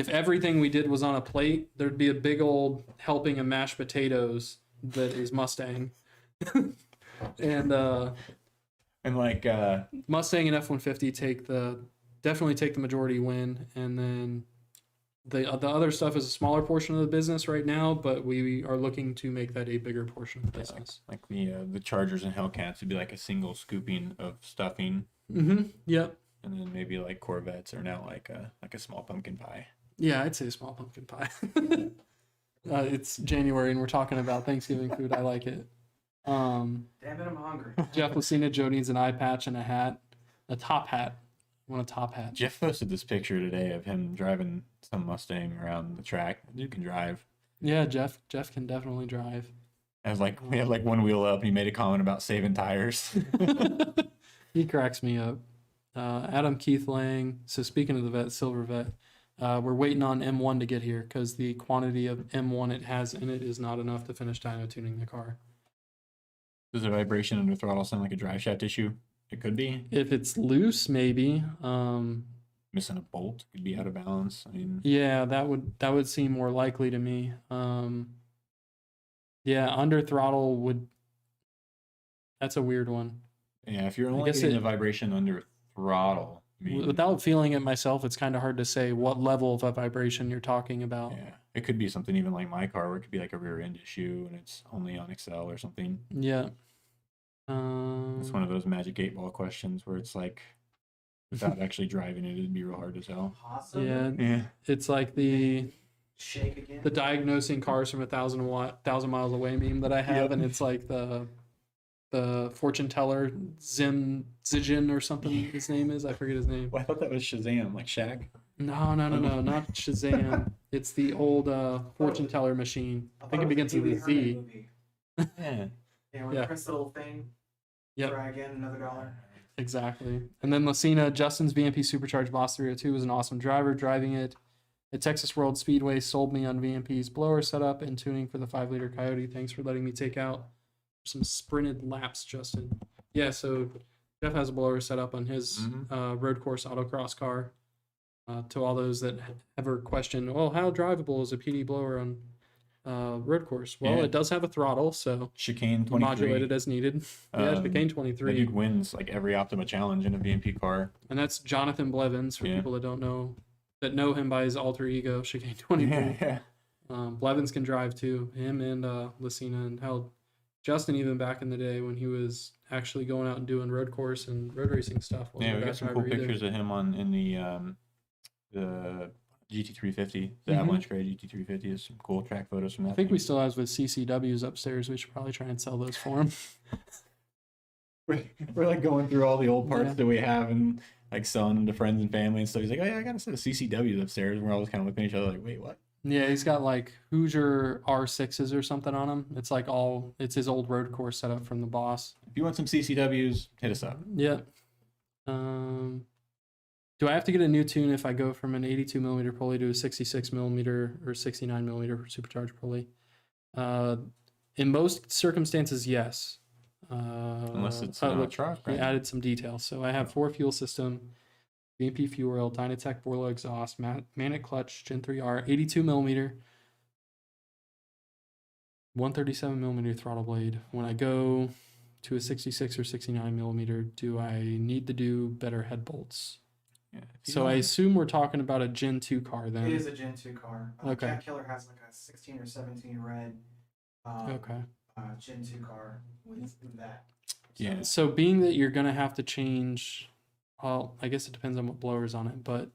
everything we did was on a plate, there'd be a big old helping of mashed potatoes that is Mustang. and like Mustang and F-150 definitely take the majority win, and then the other stuff is a smaller portion of the business right now, but we are looking to make that a bigger portion of the business. like the Chargers and Hellcats would be like a single scooping of stuffing. Mm-hmm. Yep. And then maybe like Corvettes are now like a small pumpkin pie. Yeah, I'd say small pumpkin pie. It's January and we're talking about Thanksgiving food. I like it. Damn it, I'm hungry. Jeff Lucina, Joe needs an eye patch and a top hat. I want a top hat. Jeff posted this picture today of him driving some Mustang around the track. The dude can drive. Yeah, Jeff can definitely drive. We had like one wheel up and he made a comment about saving tires. He cracks me up. Adam Keith Lang. So speaking of the vet, silver vet, we're waiting on M1 to get here because the quantity of M1 it has in it is not enough to finish dyno tuning the car. Does a vibration under throttle sound like a drive shaft issue? It could be. If it's loose, maybe. Missing a bolt could be out of balance. I mean, Yeah, that would seem more likely to me. Yeah, under throttle would. That's a weird one. yeah, if you're only getting a vibration under throttle, I mean, Without feeling it myself, it's kind of hard to say what level of a vibration you're talking about. yeah, it could be something even like my car where it could be like a rear end issue and it's only on Excel or something. Yeah. It's one of those magic 8-ball questions where it's like, without actually driving it, it'd be real hard to tell. Awesome. Yeah, Yeah. it's like the Shake again. diagnosing cars from 1,000 miles away meme that I have, Yep. and it's like the fortune teller Zijin or something his name is. I forget his name. Well, I thought that was Shazam, like Shaq. No, not Shazam. It's the old fortune teller machine. I think it begins with a Z. Yeah. Yeah, where Yeah. you press the little thing. Yep. Try again, another $1. Exactly. And then Lucina, Justin's VMP Supercharged Boss 302 was an awesome driver. Driving it at Texas World Speedway sold me on VMP's blower setup and tuning for the 5-liter Coyote. Thanks for letting me take out some sprinted laps, Justin. Yeah, so Jeff has a blower set up on his road course autocross car. To all those that ever question, well, how drivable is a PD blower on road course? Well, Yeah. it does have a throttle, so Chicane modulate 23. it as needed. Yeah, Chicane That 23. dude wins like every Optima challenge in a VMP car. And that's Jonathan Blevins for Yeah. people that don't know, that know him by his alter ego, Chicane 23. Yeah. Blevins can drive too. Him and Lucina, and hell, Justin even back in the day when he was actually going out and doing road course and road racing stuff. wasn't Yeah, a we bad got some driver cool either. pictures of him in the GT350, the Mhm. Avalanche Gray GT350. Is some cool track photos from that. I think thing. we still have with CCWs upstairs. We should probably try and sell those for him. We're like going through all the old parts Yeah. that we have and like selling them to friends and family and stuff. He's like, oh yeah, I got a set of CCWs upstairs. And we're always kind of looking at each other like, wait, what? Yeah, he's got like Hoosier R6s or something on him. It's like it's his old road course setup from the boss. If you want some CCWs, hit us up. Yeah. Do I have to get a new tune if I go from an 82 millimeter pulley to a 66 millimeter or 69 millimeter supercharged pulley? In most circumstances, yes. Unless it's look, a truck, he right? added some details. So I have 4 fuel system, VMP fuel oil, Dynatec Borla exhaust, Manic clutch, Gen 3R, 82 millimeter, 137 millimeter throttle blade. When I go to a 66 or 69 millimeter, do I need to do better head bolts? Yeah, if you So I want- assume we're talking about a Gen 2 car then. It is a Gen 2 car. Okay. Jack Killer has like a 16 or 17 red Okay. Gen 2 car with that. Yeah. So being that you're going to have to change, well, I guess it depends on what blower's on it, but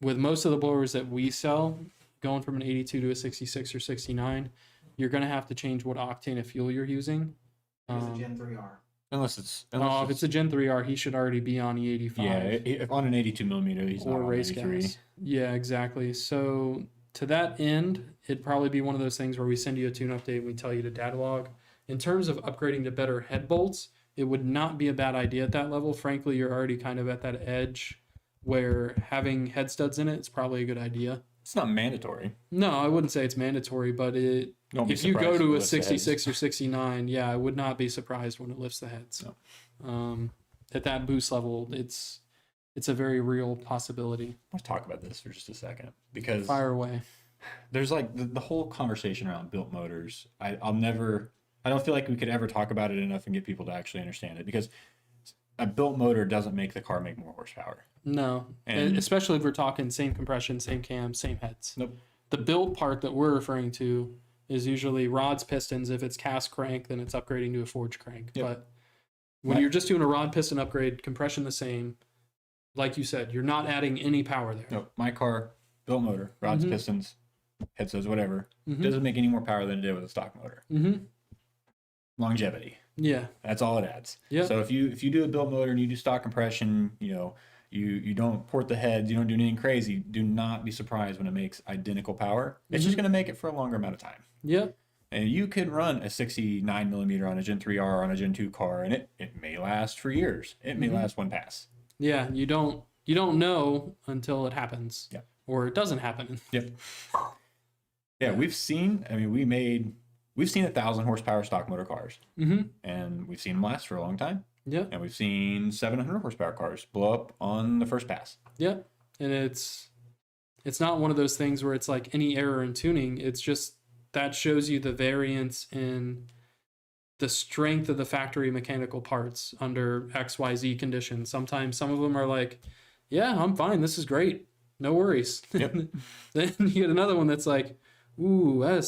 with most of the blowers that we sell, going from an 82 to a 66 or 69, you're going to have to change what octane of fuel you're using. It is a Gen 3R. Unless it's If it's a Gen 3R, he should already be on E85. yeah, if on an 82 millimeter, he's not or on race 83. gas. Yeah, exactly. So to that end, it'd probably be one of those things where we send you a tune update and we tell you to data log. In terms of upgrading to better head bolts, it would not be a bad idea at that level. Frankly, you're already kind of at that edge where having head studs in it is probably a good idea. It's not mandatory. No, I wouldn't say it's mandatory, but if you go to a 66 or 69, yeah, I would not be surprised when it lifts the heads. No. At that boost level, it's a very real possibility. Let's talk about this for just a second, because Fire away. there's like the whole conversation around built motors. I don't feel like we could ever talk about it enough and get people to actually understand it, because a built motor doesn't make the car make more horsepower. No, And especially if we're talking same compression, same cam, same heads. Nope. The build part that we're referring to is usually rods, pistons. If it's cast crank, then it's upgrading to a forged crank. Yep. But when you're just doing a rod piston upgrade, compression the same, like you said, you're not adding any power there. no, my car, built motor, rods, pistons, head studs, whatever, doesn't make any more power than it did with a stock motor. Longevity. Yeah. That's all it adds. Yeah. So if you do a built motor and you do stock compression, you don't port the heads, you don't do anything crazy, do not be surprised when it makes identical power. It's just going to make it for a longer amount of time. Yep. And you could run a 69 millimeter on a Gen 3R on a Gen 2 car, and it may last for years. It may last one pass. Yeah. You don't know until it happens. Yeah. Or it doesn't happen. Yep. Yeah, we've seen 1,000 horsepower stock motor cars, and we've seen them last for a long time. Yeah. And we've seen 700 horsepower cars blow up on the first pass. Yeah. And it's not one of those things where it's like any error in tuning. It's just that shows you the variance in the strength of the factory mechanical parts under XYZ conditions. Sometimes some of them are like, yeah, I'm fine. This is great. No worries. Yep. Then you get another one that's like, ooh, I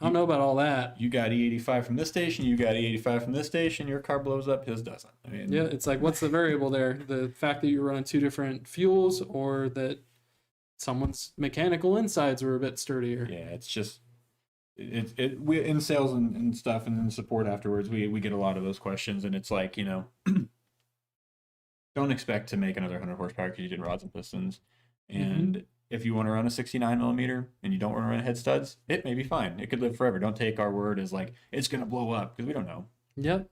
don't know about all that. You got E85 from this station, you got E85 from this station, your car blows up, his doesn't. I mean, Yeah, it's like, what's the variable there? The fact that you're running two different fuels, or that someone's mechanical insides were a bit sturdier. Yeah, it's just we in sales and stuff and in support afterwards, we get a lot of those questions, and it's like, don't expect to make another 100 horsepower because you did rods and pistons. And if you want to run a 69 millimeter and you don't want to run head studs, it may be fine. It could live forever. Don't take our word as like it's gonna blow up, because we don't know. Yep.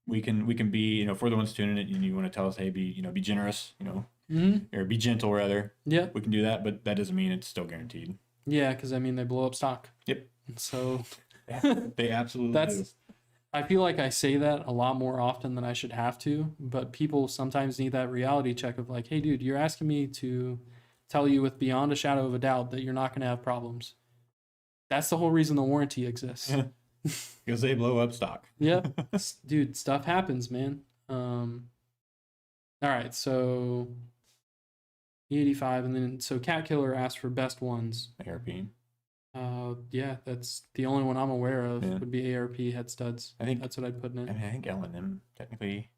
We can be, if we're the ones tuning it and you want to tell us, hey, be generous, or be gentle rather. Yeah. We can do that, but that doesn't mean it's still guaranteed. Yeah, because they blow up stock. Yep. So They absolutely do. I feel like I say that a lot more often than I should have to, but people sometimes need that reality check of like, hey, dude, you're asking me to tell you with beyond a shadow of a doubt that you're not going to have problems. That's the whole reason the warranty exists. Because they blow up stock. Yep. Dude, stuff happens, man. All right, so E85, and then so Cat Killer asked for best ones. ARP. Yeah, that's the only one I'm aware of. Yeah. Would be ARP head studs. I think that's what I'd put in it. I think L&M technically,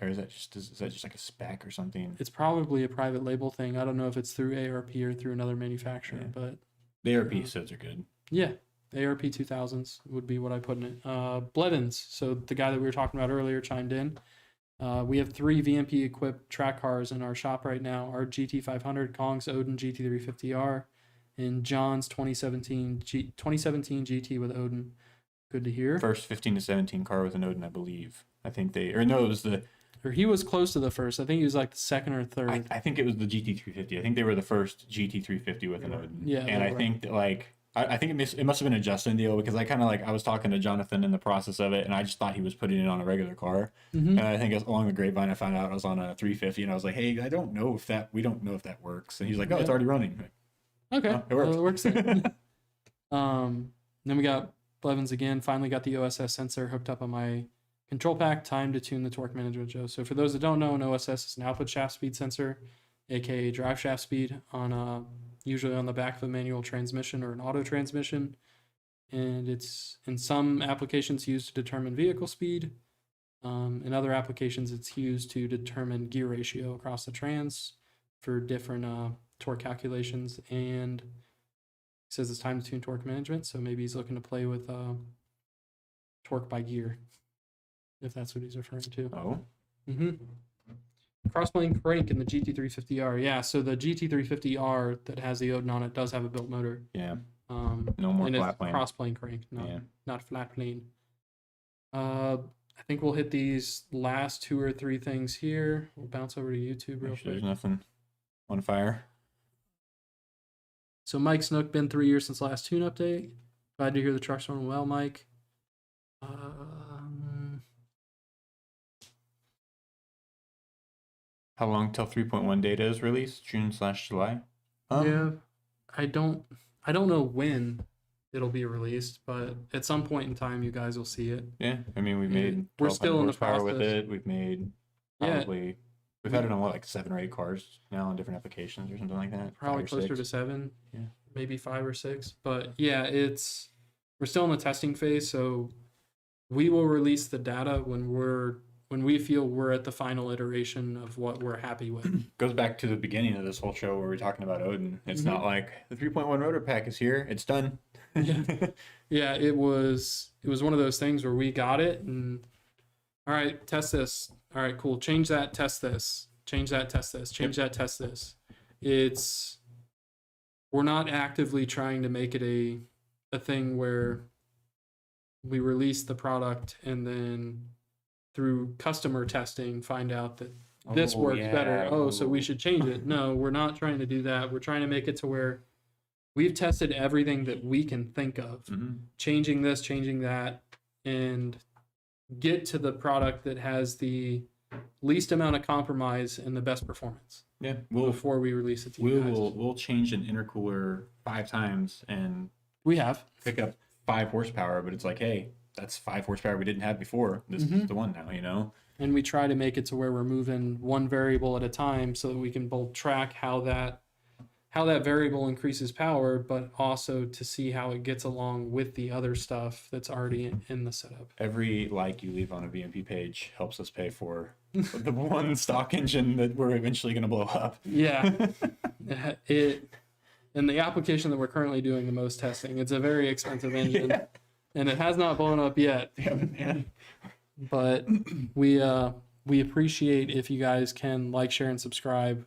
or is that just like a spec or something? It's probably a private label thing. I don't know if it's through ARP or through another manufacturer, but The ARP studs are good. yeah, ARP 2000s would be what I put in it. Blevins, so the guy that we were talking about earlier chimed in. We have 3 VMP equipped track cars in our shop right now. Our GT500, Kong's Odin GT350R, and John's 2017 GT with Odin. Good to hear. First 15 to 17 car with an Odin, I believe. I think it was the... Or he was close to the first. I think he was like the second or third. I think it was the GT350. I think they were the first GT350 with an Odin. Yeah. And I think that I think it must have been a Justin deal, because I kind of I was talking to Jonathan in the process of it, and I just thought he was putting it on a regular car. And I think along the grapevine I found out I was on a 350, and I was like, hey, we don't know if that works. And he's like, oh, it's already running. Okay, it works. Well, it works then. Then we got Blevins again. Finally got the Oss sensor hooked up on my control pack. Time to tune the torque management, Joe. So for those that don't know, an Oss is an output shaft speed sensor, aka drive shaft speed, on usually on the back of a manual transmission or an auto transmission. And it's in some applications used to determine vehicle speed. In other applications, it's used to determine gear ratio across the trans for different torque calculations. And he says it's time to tune torque management, so maybe he's looking to play with torque by gear. if that's what he's referring to. Oh, Crossplane crank in the GT350R. Yeah, so the GT350R that has the Odin on it does have a built motor. yeah. No more and flat it's plane. Crossplane crank, Yeah. not flat plane. I think we'll hit these last 2 or 3 things here. We'll bounce over to YouTube real Make sure quick. there's nothing on fire. So Mike Snook, been 3 years since last tune update. Glad to hear the truck's running well, Mike. How long till 3.1 data is released? June/July? Yeah, I don't know when it'll be released, but at some point in time, you guys will see it. Yeah, I mean, we made we're still in the horsepower with process. it. We've made probably we've had it on like 7 or 8 cars now on different applications or something like that. Probably 5 or closer 6. to 7. Yeah. Maybe 5 or 6. But yeah, we're still in the testing phase, so we will release the data when we feel we're at the final iteration of what we're happy with. Goes back to the beginning of this whole show where we're talking about Odin. It's not like the 3.1 rotor pack is here. It's done. Yeah, it was one of those things where we got it and all right, test this. All right, cool. Change that, test this. Change that, test this. Change that, test this. We're not actively trying to make it a thing where we release the product and then through customer testing find out that this works better. Oh, so we should change it. No, we're not trying to do that. We're trying to make it to where we've tested everything that we can think of, changing this, changing that, and get to the product that has the least amount of compromise and the best performance. Yeah, before we release it to you guys. We'll change an intercooler 5 times and we have pick up 5 horsepower, but it's like, hey, that's 5 horsepower we didn't have before. This is the one now, you know? And we try to make it to where we're moving one variable at a time so that we can both track how that variable increases power, but also to see how it gets along with the other stuff that's already in the setup. Every like you leave on a VMP page helps us pay for the one stock engine that we're eventually going to blow up. Yeah. In the application that we're currently doing the most testing, it's a very expensive engine, and it has not blown up yet. Damn it, man. But we appreciate if you guys can like, share, and subscribe.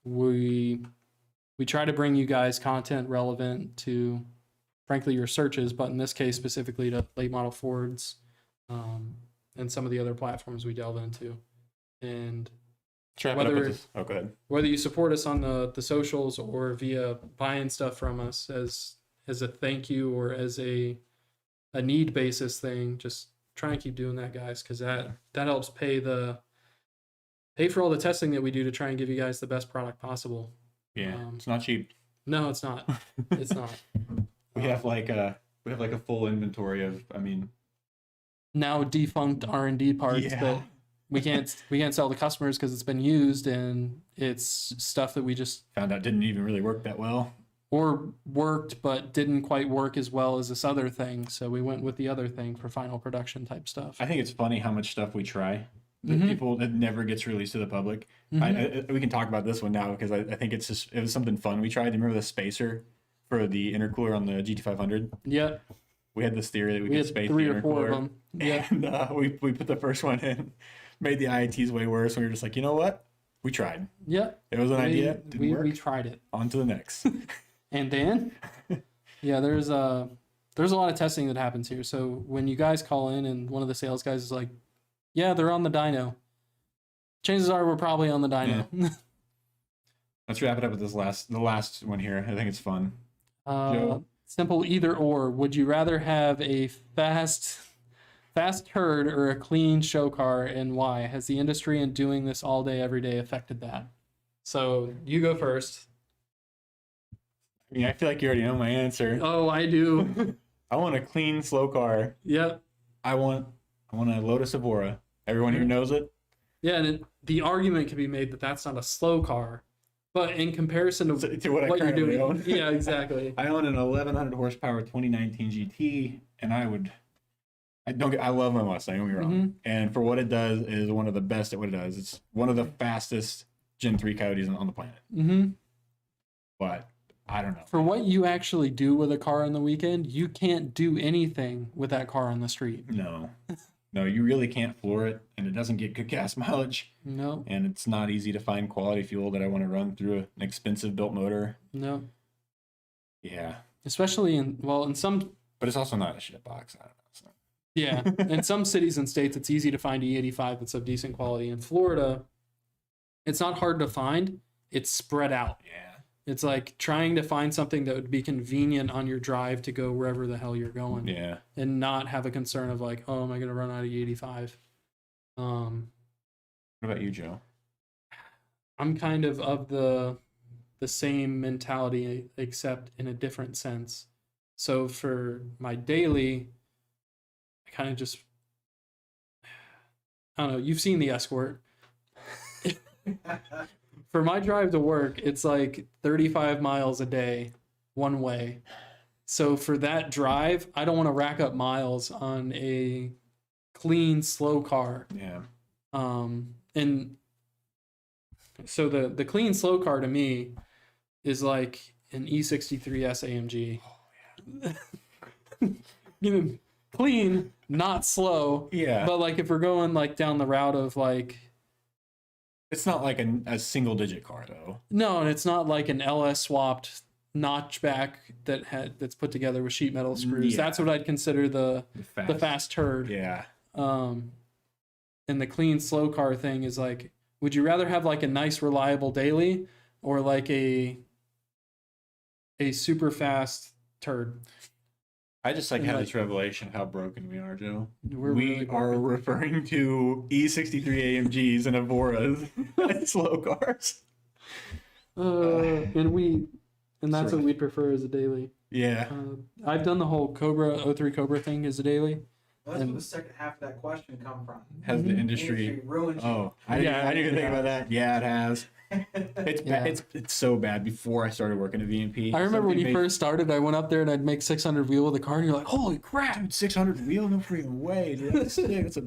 We try to bring you guys content relevant to, frankly, your searches, but in this case specifically to late model Fords, and some of the other platforms we delve into. And Go ahead. Whether you support us on the socials or via buying stuff from us as a thank you or as a need basis thing, just try and keep doing that, guys, because that helps pay for all the testing that we do to try and give you guys the best product possible. Yeah, it's not cheap. No, it's not. It's not. We have like a full inventory of, now defunct R&D parts that we can't sell to customers because it's been used, and it's stuff that we just found out didn't even really work that well, or worked but didn't quite work as well as this other thing. So we went with the other thing for final production type stuff. I think it's funny how much stuff we try that people that never gets released to the public. We can talk about this one now because I think it was something fun we tried. Do you remember the spacer for the intercooler on the GT500? Yeah. We had this theory that we could space 3 the or 4 of intercooler. them. Yeah. And we put the first one in, made the IITs way worse. And we were just like, you know what? We tried. Yeah. It was an idea. Didn't work. We tried it. On to the next. And Dan? Yeah, there's a lot of testing that happens here. So when you guys call in and one of the sales guys is like, yeah, they're on the dyno. Chances are we're probably on the dyno. Yeah. Let's wrap it up with the last one here. I think it's fun. Simple either or. Would you rather have a fast turd or a clean show car, and why? Has the industry in doing this all day, every day affected that? So you go first. I feel like you already know my answer. Oh, I do. I want a clean, slow car. Yep. I want a Lotus Evora. Everyone here knows it. Yeah, and the argument can be made that that's not a slow car, but in comparison to what you're doing, own. Yeah, exactly. I own an 1100 horsepower 2019 GT, and I love my Mustang. Don't get me wrong. And for what it does, it is one of the best at what it does. It's one of the fastest Gen 3 Coyotes on the planet. But I don't know. For what you actually do with a car on the weekend, you can't do anything with that car on the street. No. No, you really can't floor it, and it doesn't get good gas mileage. No, And it's not easy to find quality fuel that I want to run through an expensive built motor. no. Yeah, Especially in some, but it's also not a shit box. I don't know. So. yeah, in some cities and states, it's easy to find E85 that's of decent quality. In Florida, it's not hard to find. It's spread out. Yeah. It's like trying to find something that would be convenient on your drive to go wherever the hell you're going. Yeah. And not have a concern of like, oh, am I going to run out of E85? What about you, Joe? I'm kind of the same mentality, except in a different sense. So for my daily, I kind of just, I don't know, you've seen the Escort. For my drive to work, it's like 35 miles a day, one way. So for that drive, I don't want to rack up miles on a clean, slow car. Yeah. And so the clean, slow car to me is like an E63S AMG. Oh, yeah. You know, clean, not slow. Yeah. But like if we're going like down the route of like, It's not like a single digit car though. no, and it's not like an LS swapped notchback that's put together with sheet metal screws. Yeah. That's what I'd consider the fast turd. Yeah. And the clean slow car thing is like, would you rather have like a nice reliable daily or like a super fast turd? I just like And, had like, this revelation how broken we are, Joe. We're We really are broken. referring to E63 AMGs and Avoras as slow cars. And that's Sure. what we'd prefer as a daily. Yeah. I've done the whole Cobra 03 Cobra thing as a daily. Well, that's where the second half of that question come from. Has the industry ruined you. Oh, I Yeah, didn't even think yeah. about that. Yeah, it has. It's Yeah. it's so bad before I started working at VMP. I remember when Something you made- first started, I went up there and I'd make 600 wheel with the car, and you're like, holy crap! Dude, 600 wheel, no freaking way, dude. That's sick. It's a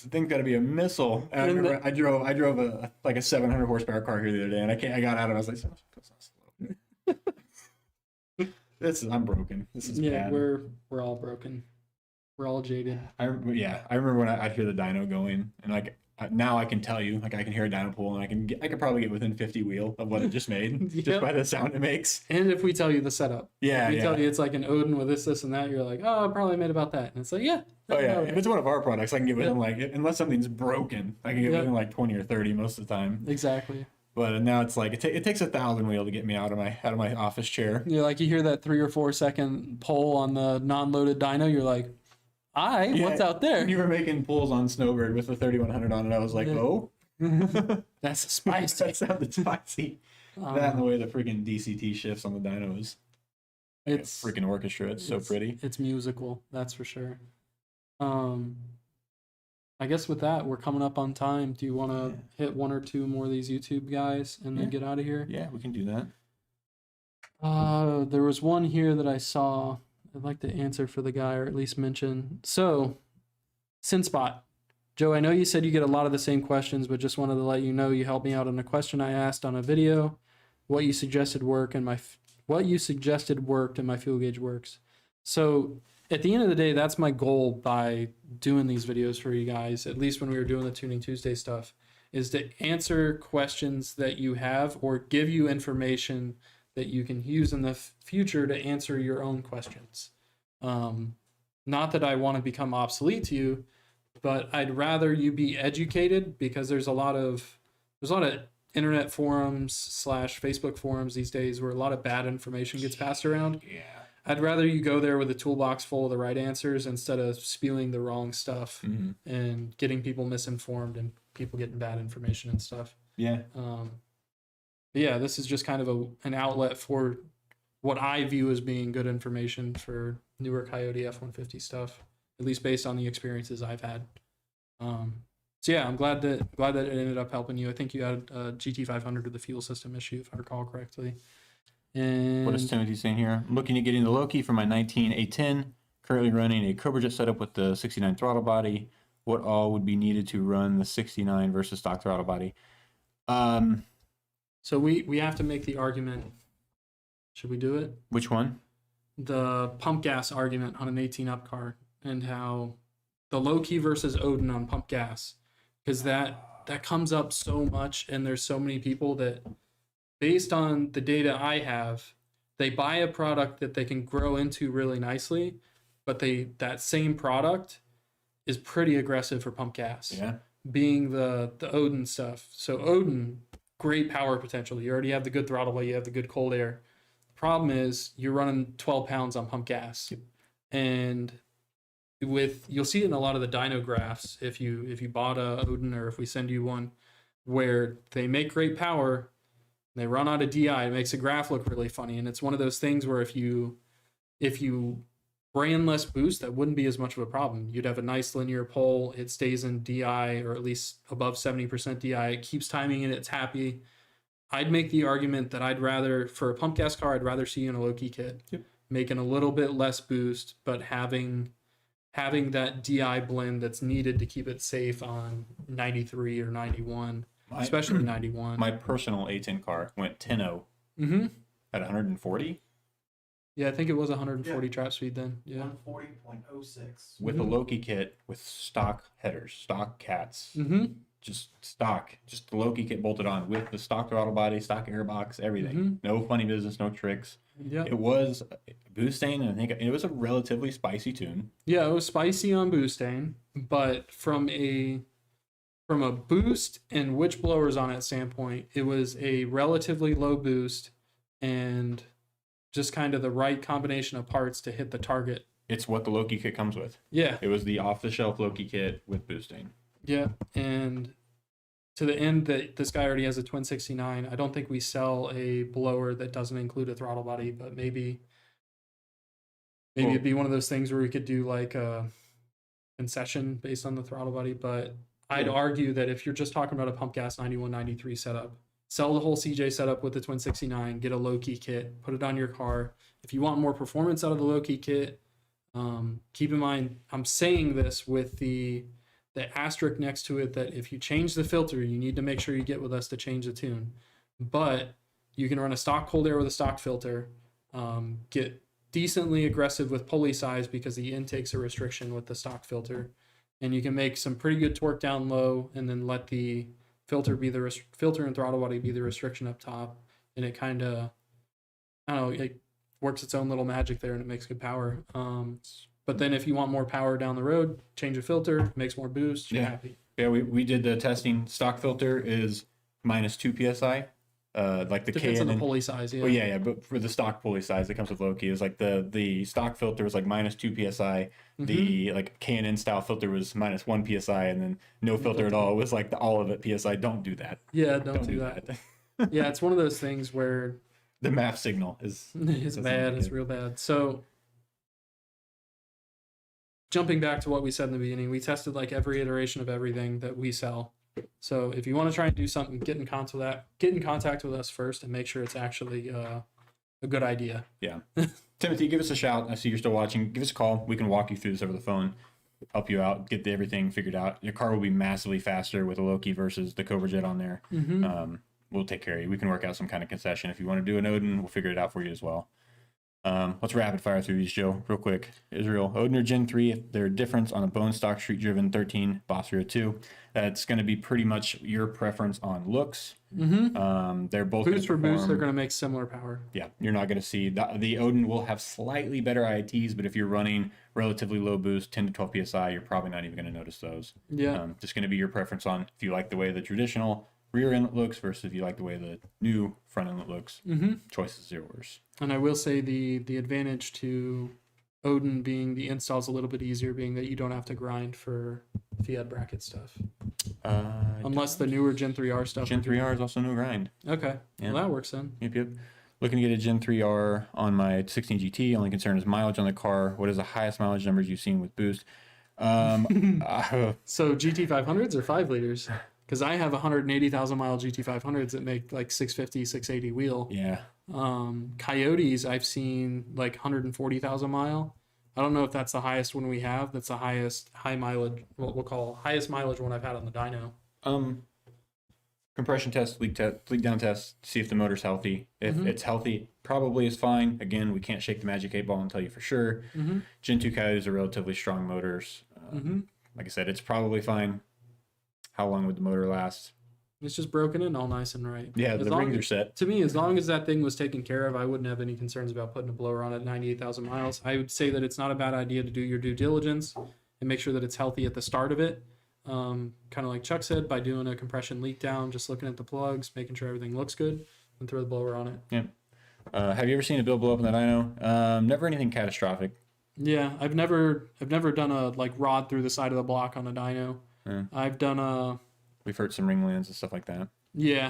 thing's got to be a missile. And I And remember I drove a like a 700 horsepower car here the other day, and I got out and I was like, that's not slow. I'm broken. This is Yeah, bad. we're all broken. We're all jaded. I remember when I'd hear the dyno going, and like now I can tell you, like I can hear a dyno pull, and I could probably get within 50 wheel of what it just made Yep. just by the sound it makes. And if we tell you the setup, Yeah, if we yeah. tell you it's like an Odin with this, and that, you're like, oh, I probably made about that. And it's like, yeah. Oh yeah, okay. if it's one of our products, I can get within Yeah. like unless something's broken, I can get Yeah. within like 20 or 30 most of the time. Exactly. But now it's like it takes 1,000 wheel to get me out of my office chair. You're like, you hear that 3 or 4 second pull on the non-loaded dyno, you're like, what's out there? When you were making pulls on Snowbird with the 3100 on it, I was like, Yeah. oh, That's spicy. that sounded spicy. That and the way the freaking DCT shifts on the dyno is like a It's freaking orchestra. It's so pretty. It's musical, that's for sure. I guess with that, we're coming up on time. Do you want to hit 1 or 2 more of these YouTube guys and then Yeah. get out of here? Yeah, we can do that. There was one here that I saw. I'd like to answer for the guy, or at least mention. So, Sinspot. Joe, I know you said you get a lot of the same questions, but just wanted to let you know you helped me out on a question I asked on a video. What you suggested worked, and my fuel gauge works. So, at the end of the day, that's my goal by doing these videos for you guys, at least when we were doing the Tuning Tuesday stuff, is to answer questions that you have or give you information that you can use in the future to answer your own questions. Not that I want to become obsolete to you, but I'd rather you be educated, because there's a lot of internet forums / Facebook forums these days where a lot of bad information gets passed around. Yeah. I'd rather you go there with a toolbox full of the right answers instead of spewing the wrong stuff and getting people misinformed and people getting bad information and stuff. Yeah. But yeah, this is just kind of an outlet for what I view as being good information for newer Coyote F-150 stuff, at least based on the experiences I've had. So yeah, I'm glad that it ended up helping you. I think you had a GT500 with the fuel system issue, if I recall correctly. And What is Timothy saying here? I'm looking at getting the Loki for my 19 A10. Currently running a Cobra Jet setup with the 69 throttle body. What all would be needed to run the 69 versus stock throttle body? So we have to make the argument. Should we do it? Which one? The pump gas argument on an 18 up car, and how the low key versus Odin on pump gas, because that comes up so much, and there's so many people that, based on the data I have, they buy a product that they can grow into really nicely, but that same product is pretty aggressive for pump gas. Yeah. Being the Odin stuff. So Odin, great power potential. You already have the good throttle weight, you have the good cold air. The problem is you're running 12 pounds on pump gas. Yep. And you'll see it in a lot of the dyno graphs if you bought a Odin, or if we send you one, where they make great power, they run out of DI. It makes a graph look really funny. And it's one of those things where if you ran less boost, that wouldn't be as much of a problem. You'd have a nice linear pole. It stays in DI, or at least above 70% DI. It keeps timing it. It's happy. I'd make the argument that I'd rather, for a pump gas car, I'd rather see you in a low-key kit. Yep. Making a little bit less boost, but having that DI blend that's needed to keep it safe on 93 or 91, especially 91. My personal A10 car went 10-0 at 140. Yeah, I think it was 140 trap speed then. Yeah. 140.06. With a Loki kit with stock headers, stock cats. Just stock. Just the Loki kit bolted on with the stock throttle body, stock airbox, everything. No funny business, no tricks. Yeah. It was Boostane, and I think it was a relatively spicy tune. Yeah, it was spicy on Boostane, but from a boost and which blowers on it standpoint, it was a relatively low boost and just kind of the right combination of parts to hit the target. It's what the Loki kit comes with. Yeah. It was the off-the-shelf Loki kit with Boostane. Yeah, and to the end that this guy already has a Twin 69, I don't think we sell a blower that doesn't include a throttle body, but maybe it'd be one of those things where we could do like a concession based on the throttle body. But I'd argue that if you're just talking about a pump gas 91, 93 setup, sell the whole CJ setup with the Twin 69, get a low-key kit, put it on your car. If you want more performance out of the low-key kit, keep in mind, I'm saying this with the asterisk next to it, that if you change the filter, you need to make sure you get with us to change the tune. But you can run a stock cold air with a stock filter, get decently aggressive with pulley size because the intake's a restriction with the stock filter, and you can make some pretty good torque down low, and then let the filter be the filter and throttle body be the restriction up top, and it kind of, I don't know, it works its own little magic there, and it makes good power. But then if you want more power down the road, change a filter, makes more boost, you're happy. Yeah, we did the testing. Stock filter is -2 psi. Like the Depends on the K&N pulley size, yeah. Well, yeah, but for the stock pulley size that comes with Loki, is like the stock filter was like -2 psi. The like K&N style filter was -1 psi, and then no filter at all. It was like all of it psi. Don't do that. Yeah, don't do that. Yeah, it's one of those things where the MAF signal is bad. It's real bad. So jumping back to what we said in the beginning, we tested like every iteration of everything that we sell. So if you want to try and do something, get in contact with us first and make sure it's actually a good idea. Yeah. Timothy, give us a shout. I see you're still watching. Give us a call. We can walk you through this over the phone, help you out, get everything figured out. Your car will be massively faster with a Loki versus the Cobra Jet on there. We'll take care of you. We can work out some kind of concession. If you want to do an Odin, we'll figure it out for you as well. Let's rapid fire through these, Joe, real quick. Israel, Odin or Gen 3, if they're a difference on a bone stock street driven 13 Boss 2, that's going to be pretty much your preference on looks. They're both boost for boost, they're going to make similar power. Yeah, you're not going to see the Odin will have slightly better IATs, but if you're running relatively low boost, 10 to 12 psi, you're probably not even going to notice those. Yeah, just going to be your preference on if you like the way the traditional rear inlet looks versus if you like the way the new front inlet looks. Choice is yours. And I will say the advantage to Odin being the install is a little bit easier, being that you don't have to grind for Fiat bracket stuff. Unless the newer Gen 3R stuff. Gen 3R is also no grind. Okay. Yeah. Well, that works then. Yep. Looking to get a Gen 3R on my 16 GT. Only concern is mileage on the car. What is the highest mileage numbers you've seen with boost? So GT 500s or 5 liters? Because I have 180,000 mile GT 500s that make like 650, 680 wheel. Yeah. Coyotes, I've seen like 140,000 mile. I don't know if that's the highest one we have. That's the highest high mileage, what we'll call highest mileage one I've had on the dyno. Compression test, leak down test, see if the motor's healthy. If it's healthy, probably is fine. Again, we can't shake the magic 8 ball and tell you for sure. Gen 2 Coyotes are relatively strong motors. like I said, it's probably fine. How long would the motor last? It's just broken in all nice and right. Yeah, As the long rings as- are set. To me, as long as that thing was taken care of, I wouldn't have any concerns about putting a blower on at 98,000 miles. I would say that it's not a bad idea to do your due diligence and make sure that it's healthy at the start of it. Kind of like Chuck said, by doing a compression leak down, just looking at the plugs, making sure everything looks good, and throw the blower on it. Yeah. Have you ever seen a bill blow up in that dyno? Never anything catastrophic. Yeah, I've never done a like rod through the side of the block on a dyno. Yeah. I've done We've hurt some ringlands and stuff like that.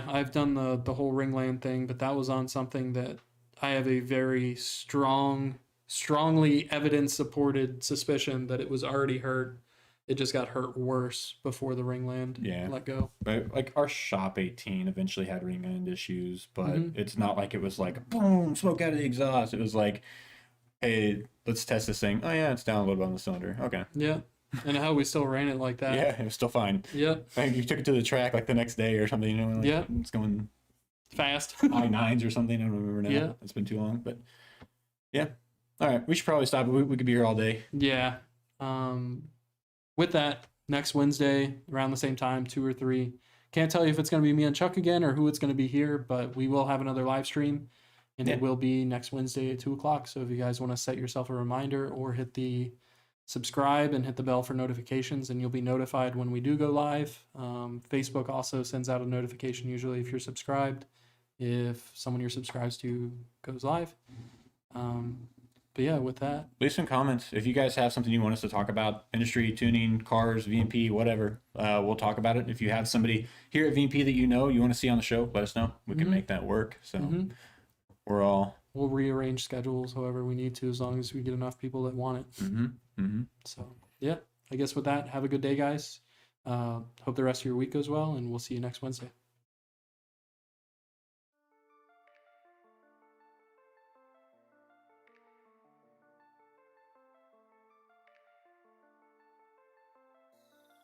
I've done the whole ringland thing, but that was on something that I have a very strongly evidence supported suspicion that it was already hurt. It just got hurt worse before the ringland let go. But like our shop 18 eventually had ringland issues, but it's not like it was like boom, smoke out of the exhaust. It was like, hey, let's test this thing. Oh yeah, it's down a little bit on the cylinder. Okay. Yeah. And how we still ran it like that. Yeah, it was still fine. Yep. I think you took it to the track like the next day or something, you know, like it's going fast. I-9s or something. I don't remember now. Yeah. It's been too long, but yeah. All right, we should probably stop. We could be here all day. Yeah. With that, next Wednesday around the same time, 2 or 3. Can't tell you if it's going to be me and Chuck again or who it's going to be here, but we will have another live stream, and it will be next Wednesday at 2 o'clock. So if you guys want to set yourself a reminder or hit the subscribe and hit the bell for notifications, and you'll be notified when we do go live. Facebook also sends out a notification usually if you're subscribed, if someone you're subscribed to goes live. But yeah, with that, leave some comments. If you guys have something you want us to talk about, industry, tuning, cars, VMP, whatever, we'll talk about it. If you have somebody here at VMP that you want to see on the show, let us know. We can make that work. So we'll rearrange schedules however we need to, as long as we get enough people that want it. So yeah, I guess with that, have a good day, guys. Hope the rest of your week goes well, and we'll see you next Wednesday.